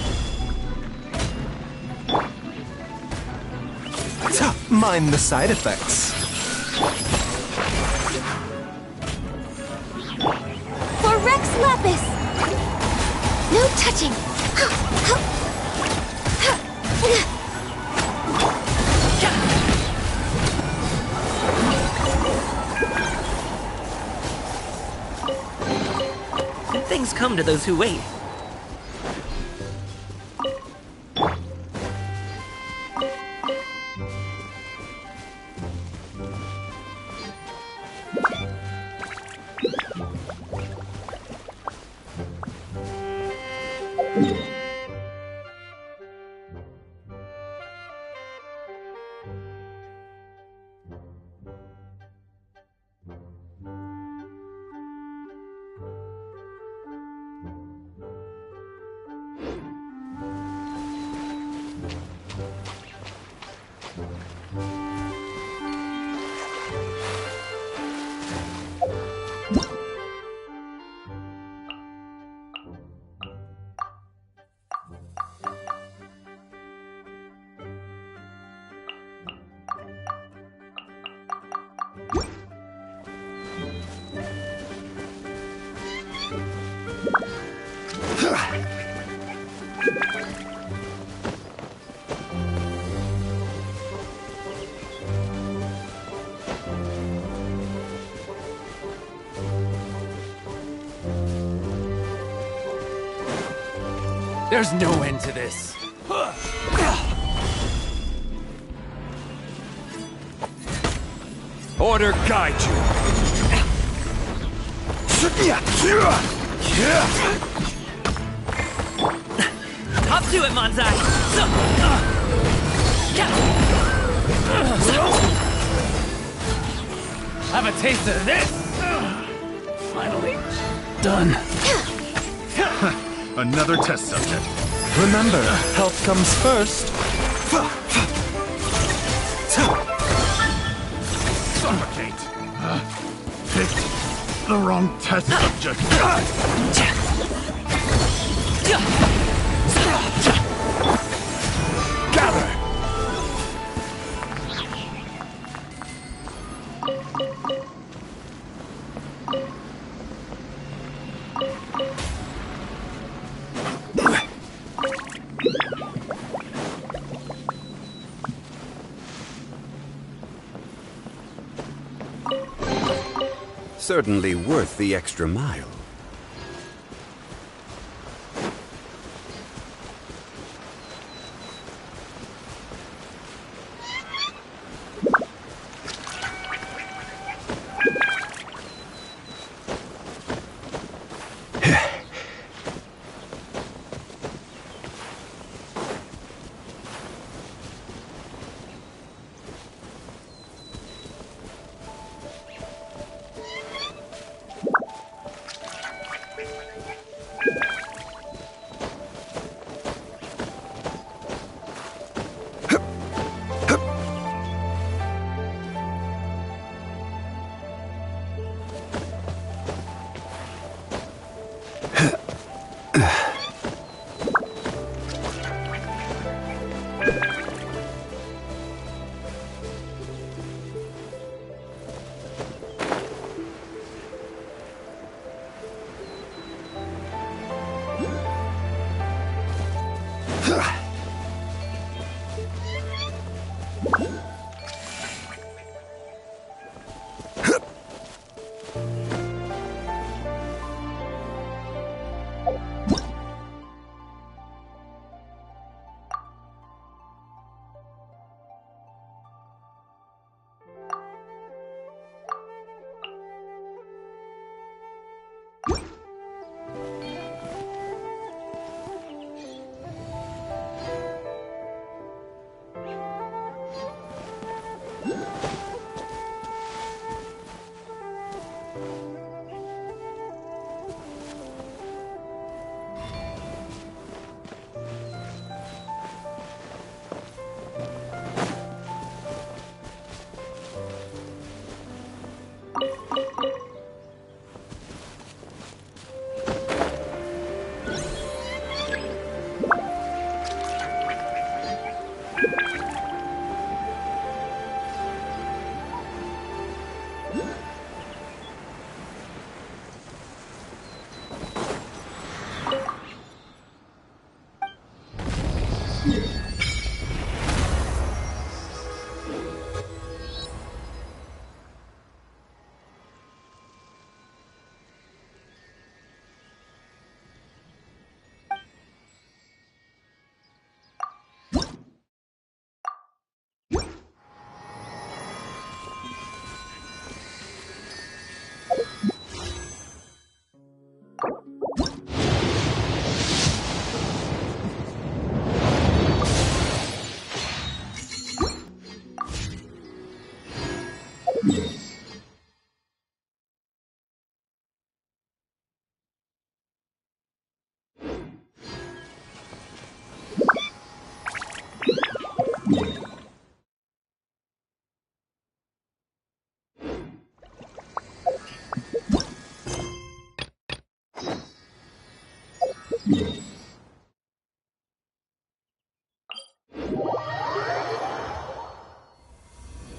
Mind the side effects. For Rex Lapis! No touching! Good things come to those who wait. There's no end to this. Order guide you. Hop to it, Manzai! Have a taste of this. Finally done. Another test subject. Remember, health comes first. Complicate. Picked the wrong test subject. Gather! Certainly worth the extra mile.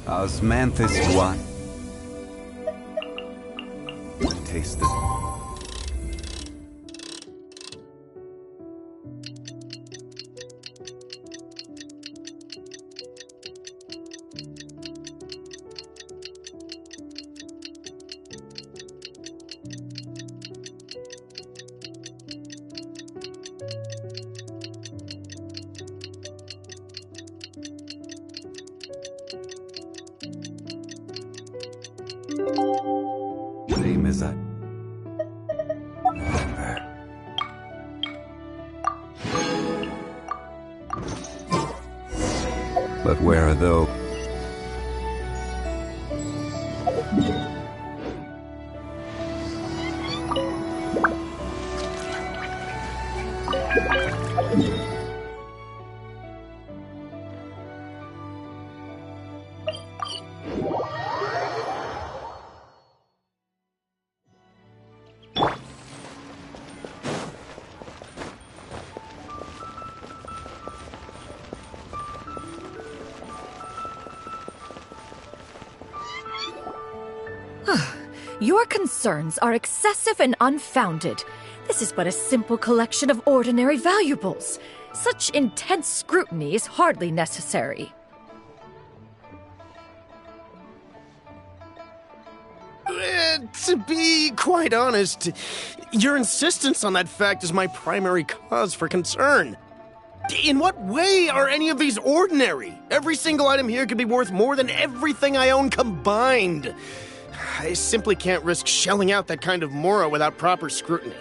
Osmanthus wine. Taste the... Same as I remember. But where are those? Your concerns are excessive and unfounded. This is but a simple collection of ordinary valuables. Such intense scrutiny is hardly necessary. To be quite honest, your insistence on that fact is my primary cause for concern. In what way are any of these ordinary? Every single item here could be worth more than everything I own combined. I simply can't risk shelling out that kind of mora without proper scrutiny.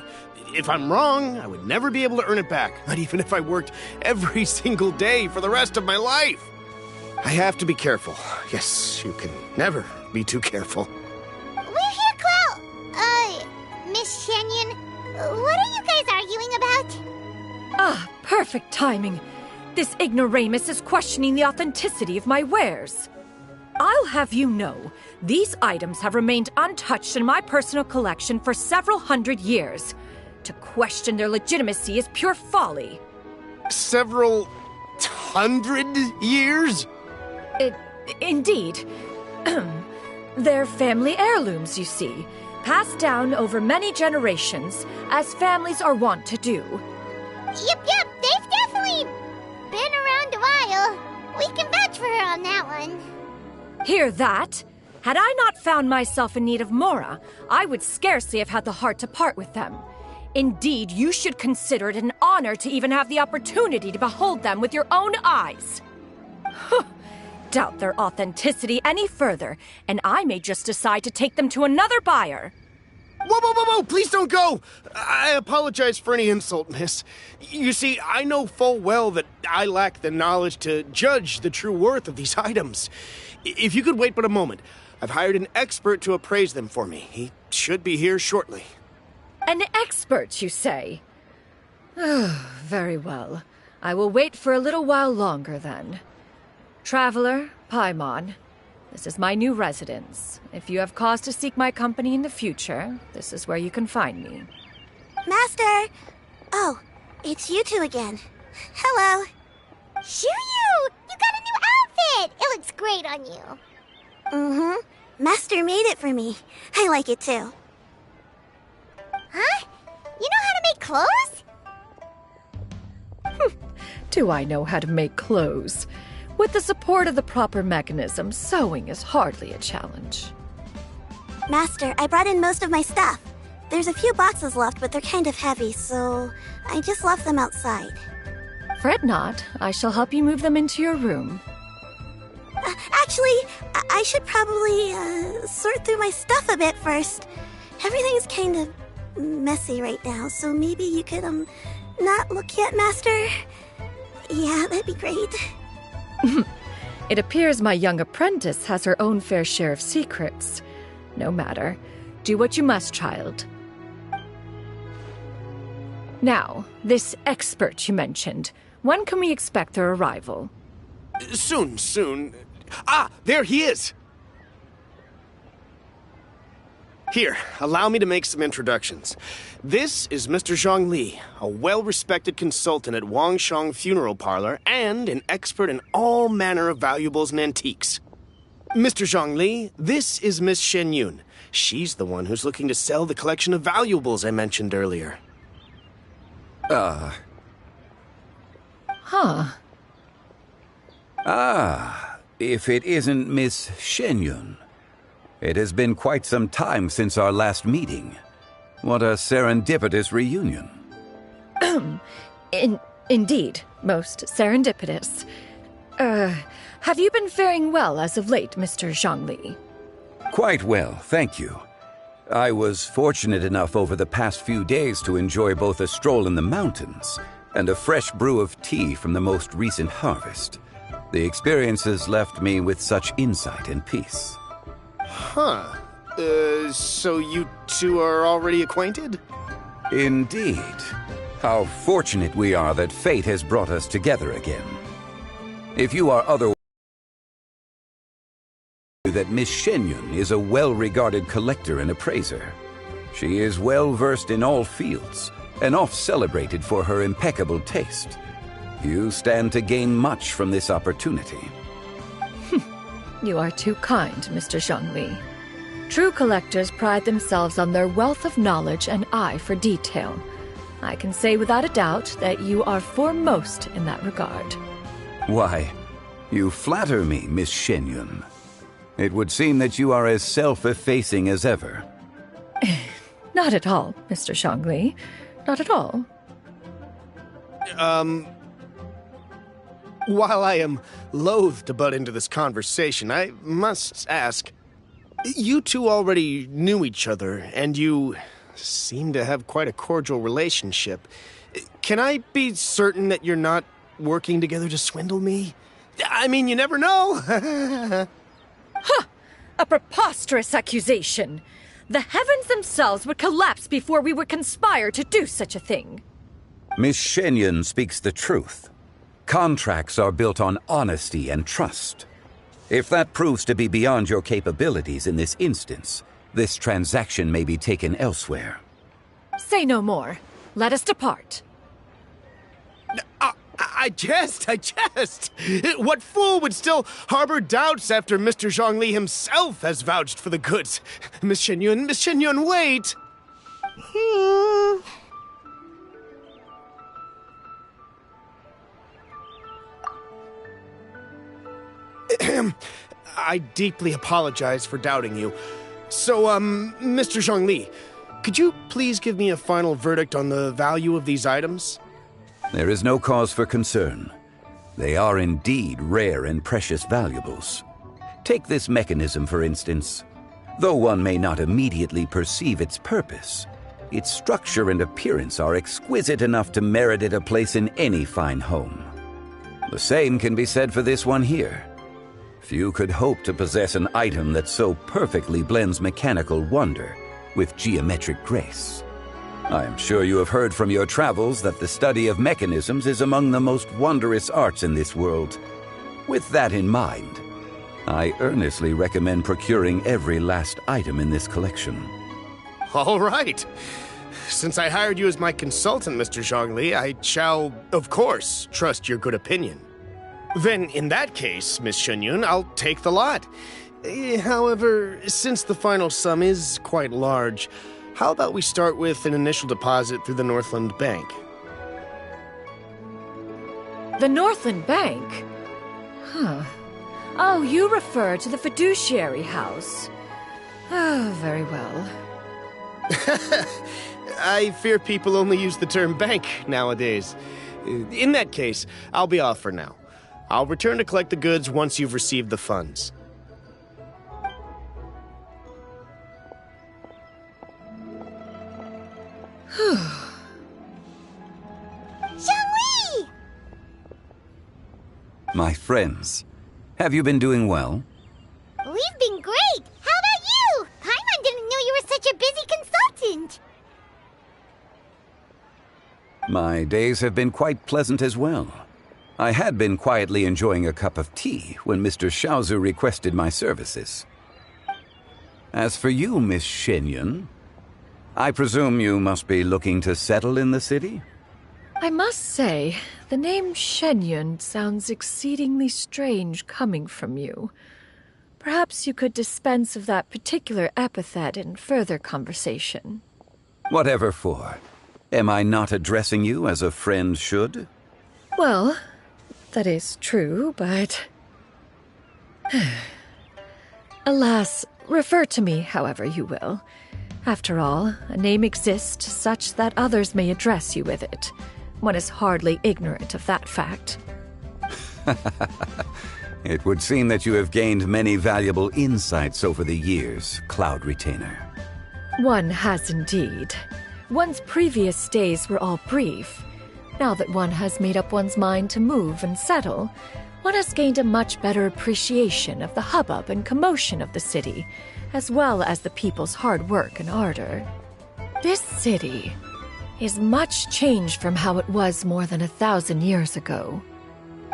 If I'm wrong, I would never be able to earn it back, not even if I worked every single day for the rest of my life. I have to be careful. Yes, you can never be too careful. We're here, Clow! Miss Shenyan, what are you guys arguing about? Ah, perfect timing. This ignoramus is questioning the authenticity of my wares. I'll have you know, these items have remained untouched in my personal collection for several hundred years. To question their legitimacy is pure folly. Several hundred years? Indeed. They're family heirlooms, you see, passed down over many generations, as families are wont to do. Yep, they've definitely been around a while. We can vouch for her on that one. Hear that? Had I not found myself in need of mora, I would scarcely have had the heart to part with them. Indeed, you should consider it an honor to even have the opportunity to behold them with your own eyes. Doubt their authenticity any further, and I may just decide to take them to another buyer. Whoa! Please don't go! I apologize for any insult, miss. You see, I know full well that I lack the knowledge to judge the true worth of these items. If you could wait but a moment, I've hired an expert to appraise them for me. He should be here shortly. An expert, you say? Very well. I will wait for a little while longer, then. Traveler, Paimon, this is my new residence. If you have cause to seek my company in the future, this is where you can find me. Master! Oh, it's you two again. Hello. Shiryu! You got a new outfit! It looks great on you. Mm-hmm. Master made it for me. I like it too. Huh? You know how to make clothes? Do I know how to make clothes? With the support of the proper mechanism, sewing is hardly a challenge. Master, I brought in most of my stuff. There's a few boxes left, but they're kind of heavy, so I just left them outside. Fret not. I shall help you move them into your room. Actually, I should probably sort through my stuff a bit first. Everything's kind of messy right now, so maybe you could, not look yet, Master? Yeah, that'd be great. It appears my young apprentice has her own fair share of secrets. No matter. Do what you must, child. Now, this expert you mentioned. When can we expect their arrival? Soon. Ah, there he is! Here, allow me to make some introductions. This is Mr. Zhongli, a well-respected consultant at Wangshang Funeral Parlor and an expert in all manner of valuables and antiques. Mr. Zhongli, this is Miss Shenyun. She's the one who's looking to sell the collection of valuables I mentioned earlier. If it isn't Miss Shenyun. It has been quite some time since our last meeting. What a serendipitous reunion. Indeed, most serendipitous. Have you been faring well as of late, Mr. Zhongli? Quite well, thank you. I was fortunate enough over the past few days to enjoy both a stroll in the mountains and a fresh brew of tea from the most recent harvest. The experiences left me with such insight and peace. Huh. So you two are already acquainted? Indeed. How fortunate we are that fate has brought us together again. If you are otherwise, that Miss Shenyun is a well-regarded collector and appraiser. She is well-versed in all fields, and oft-celebrated for her impeccable taste. You stand to gain much from this opportunity. You are too kind, Mr. Zhongli. True collectors pride themselves on their wealth of knowledge and eye for detail. I can say without a doubt that you are foremost in that regard. Why, you flatter me, Miss Shenyun. It would seem that you are as self-effacing as ever. Not at all, Mr. Zhongli. Not at all. While I am loath to butt into this conversation, I must ask, you two already knew each other, and you seem to have quite a cordial relationship. Can I be certain that you're not working together to swindle me? I mean, you never know. Ha! A preposterous accusation. The heavens themselves would collapse before we would conspire to do such a thing. Miss Shenyun speaks the truth. Contracts are built on honesty and trust. If that proves to be beyond your capabilities in this instance, this transaction may be taken elsewhere. Say no more. Let us depart. I jest. What fool would still harbor doubts after Mr. Zhongli himself has vouched for the goods? Miss Shenyun, wait! I deeply apologize for doubting you. So, Mr. Zhongli, could you please give me a final verdict on the value of these items? There is no cause for concern. They are indeed rare and precious valuables. Take this mechanism, for instance. Though one may not immediately perceive its purpose, its structure and appearance are exquisite enough to merit it a place in any fine home. The same can be said for this one here. Few could hope to possess an item that so perfectly blends mechanical wonder with geometric grace. I am sure you have heard from your travels that the study of mechanisms is among the most wondrous arts in this world. With that in mind, I earnestly recommend procuring every last item in this collection. All right. Since I hired you as my consultant, Mr. Zhongli, I shall, of course, trust your good opinion. Then, in that case, Miss Shenyun, I'll take the lot. However, since the final sum is quite large, how about we start with an initial deposit through the Northland Bank? The Northland Bank? Huh. Oh, you refer to the fiduciary house. Oh, very well. I fear people only use the term bank nowadays. In that case, I'll be off for now. I'll return to collect the goods once you've received the funds. Zhongli! My friends, have you been doing well? We've been great! How about you? Paimon didn't know you were such a busy consultant! My days have been quite pleasant as well. I had been quietly enjoying a cup of tea when Mr. Xiaozu requested my services. As for you, Miss Shenyun, I presume you must be looking to settle in the city? I must say, the name Shenyun sounds exceedingly strange coming from you. Perhaps you could dispense of that particular epithet in further conversation. Whatever for. Am I not addressing you as a friend should? Well, that is true, but... Alas, refer to me however you will. After all, a name exists such that others may address you with it. One is hardly ignorant of that fact. It would seem that you have gained many valuable insights over the years, Cloud Retainer. One has indeed. One's previous days were all brief. Now that one has made up one's mind to move and settle, one has gained a much better appreciation of the hubbub and commotion of the city, as well as the people's hard work and ardor. This city is much changed from how it was more than 1,000 years ago.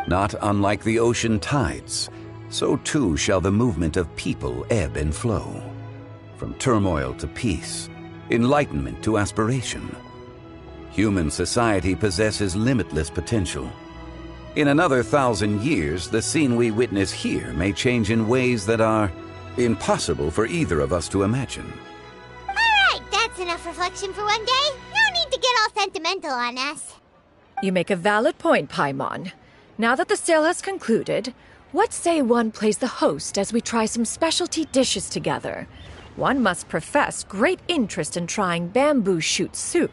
Not unlike the ocean tides, so too shall the movement of people ebb and flow. From turmoil to peace, enlightenment to aspiration. Human society possesses limitless potential. In another 1,000 years, the scene we witness here may change in ways that are impossible for either of us to imagine. Alright, that's enough reflection for one day. No need to get all sentimental on us. You make a valid point, Paimon. Now that the sale has concluded, what say one plays the host as we try some specialty dishes together? One must profess great interest in trying bamboo shoot soup.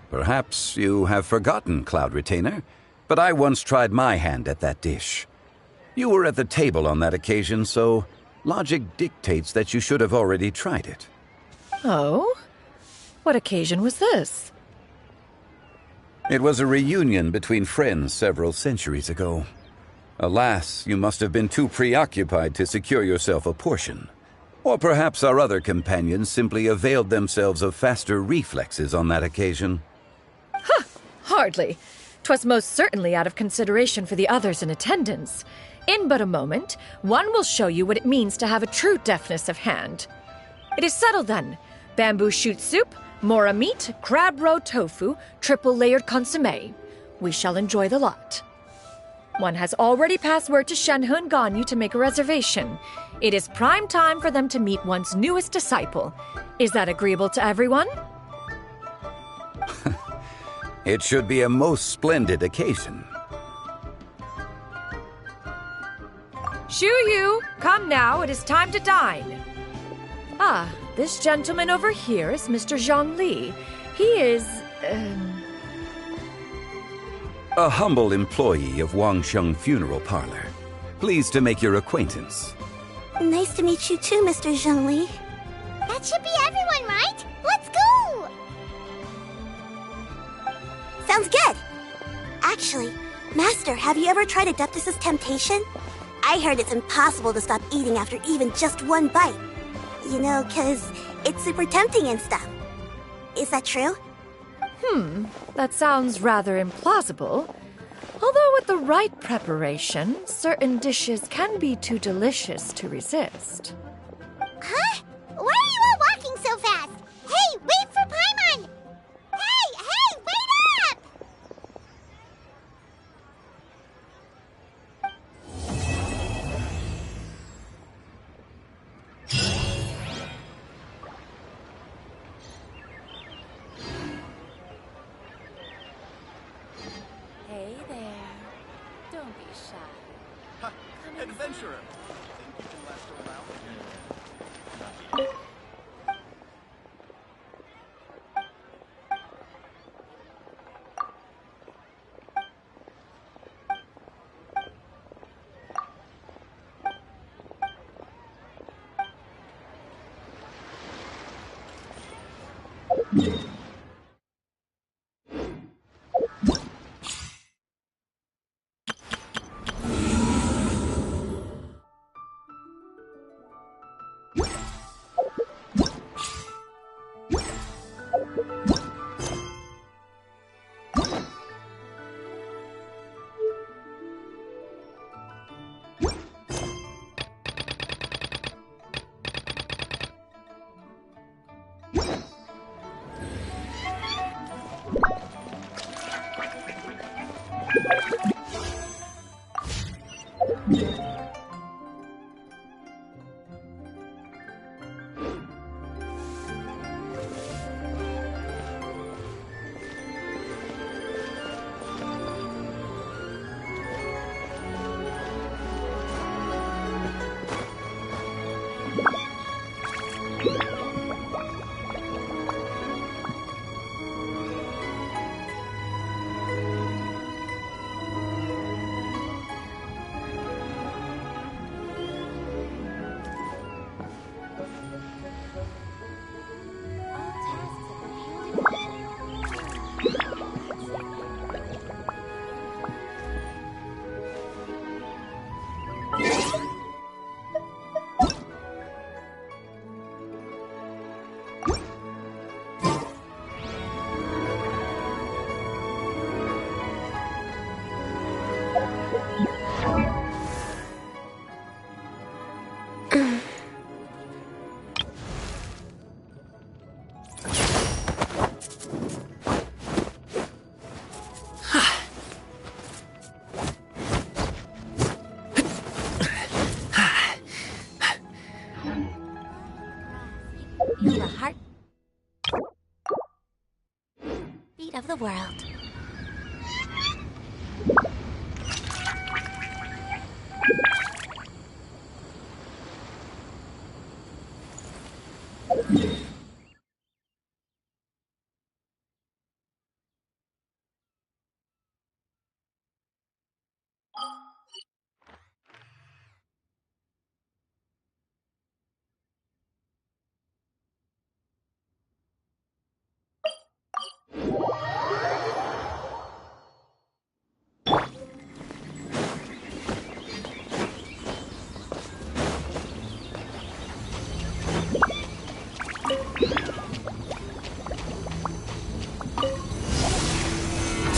Perhaps you have forgotten, Cloud Retainer, but I once tried my hand at that dish. You were at the table on that occasion, so logic dictates that you should have already tried it. Oh? What occasion was this? It was a reunion between friends several centuries ago. Alas, you must have been too preoccupied to secure yourself a portion. Or perhaps our other companions simply availed themselves of faster reflexes on that occasion. Huh! Hardly. 'Twas most certainly out of consideration for the others in attendance. In but a moment, one will show you what it means to have a true deftness of hand. It is settled then. Bamboo shoot soup, mora meat, crab roe tofu, triple-layered consommé. We shall enjoy the lot. One has already passed word to Shenhe and Ganyu to make a reservation. It is prime time for them to meet one's newest disciple. Is that agreeable to everyone? It should be a most splendid occasion. Shu-Yu, come now, it is time to dine. Ah, this gentleman over here is Mr. Zhongli. He is, A humble employee of Wangsheng Funeral Parlor. Pleased to make your acquaintance. Nice to meet you too, Mr. Zhongli. That should be everyone, right? Let's go! Sounds good. Actually, Master, have you ever tried Adeptus' temptation? I heard it's impossible to stop eating after even just one bite. You know, 'cause it's super tempting and stuff. Is that true? That sounds rather implausible. Although with the right preparation, certain dishes can be too delicious to resist. Huh? Why are you all walking so fast? Hey, wait for Paimon! Hey, wait up! Hey there. Don't be shy. Adventurer! Think you can last around? of the world.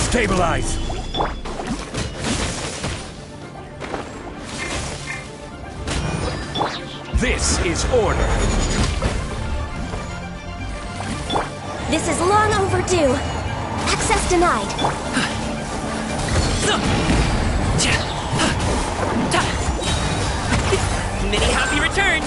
Stabilize! This is order! This is long overdue. Access denied. Many happy returns!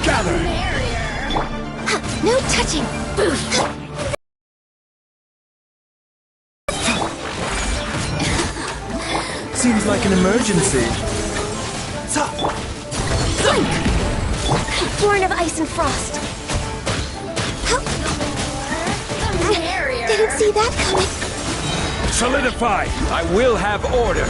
Gather! No touching. Seems like an emergency. Blink! Born of ice and frost. Didn't see that coming. Solidify! I will have order!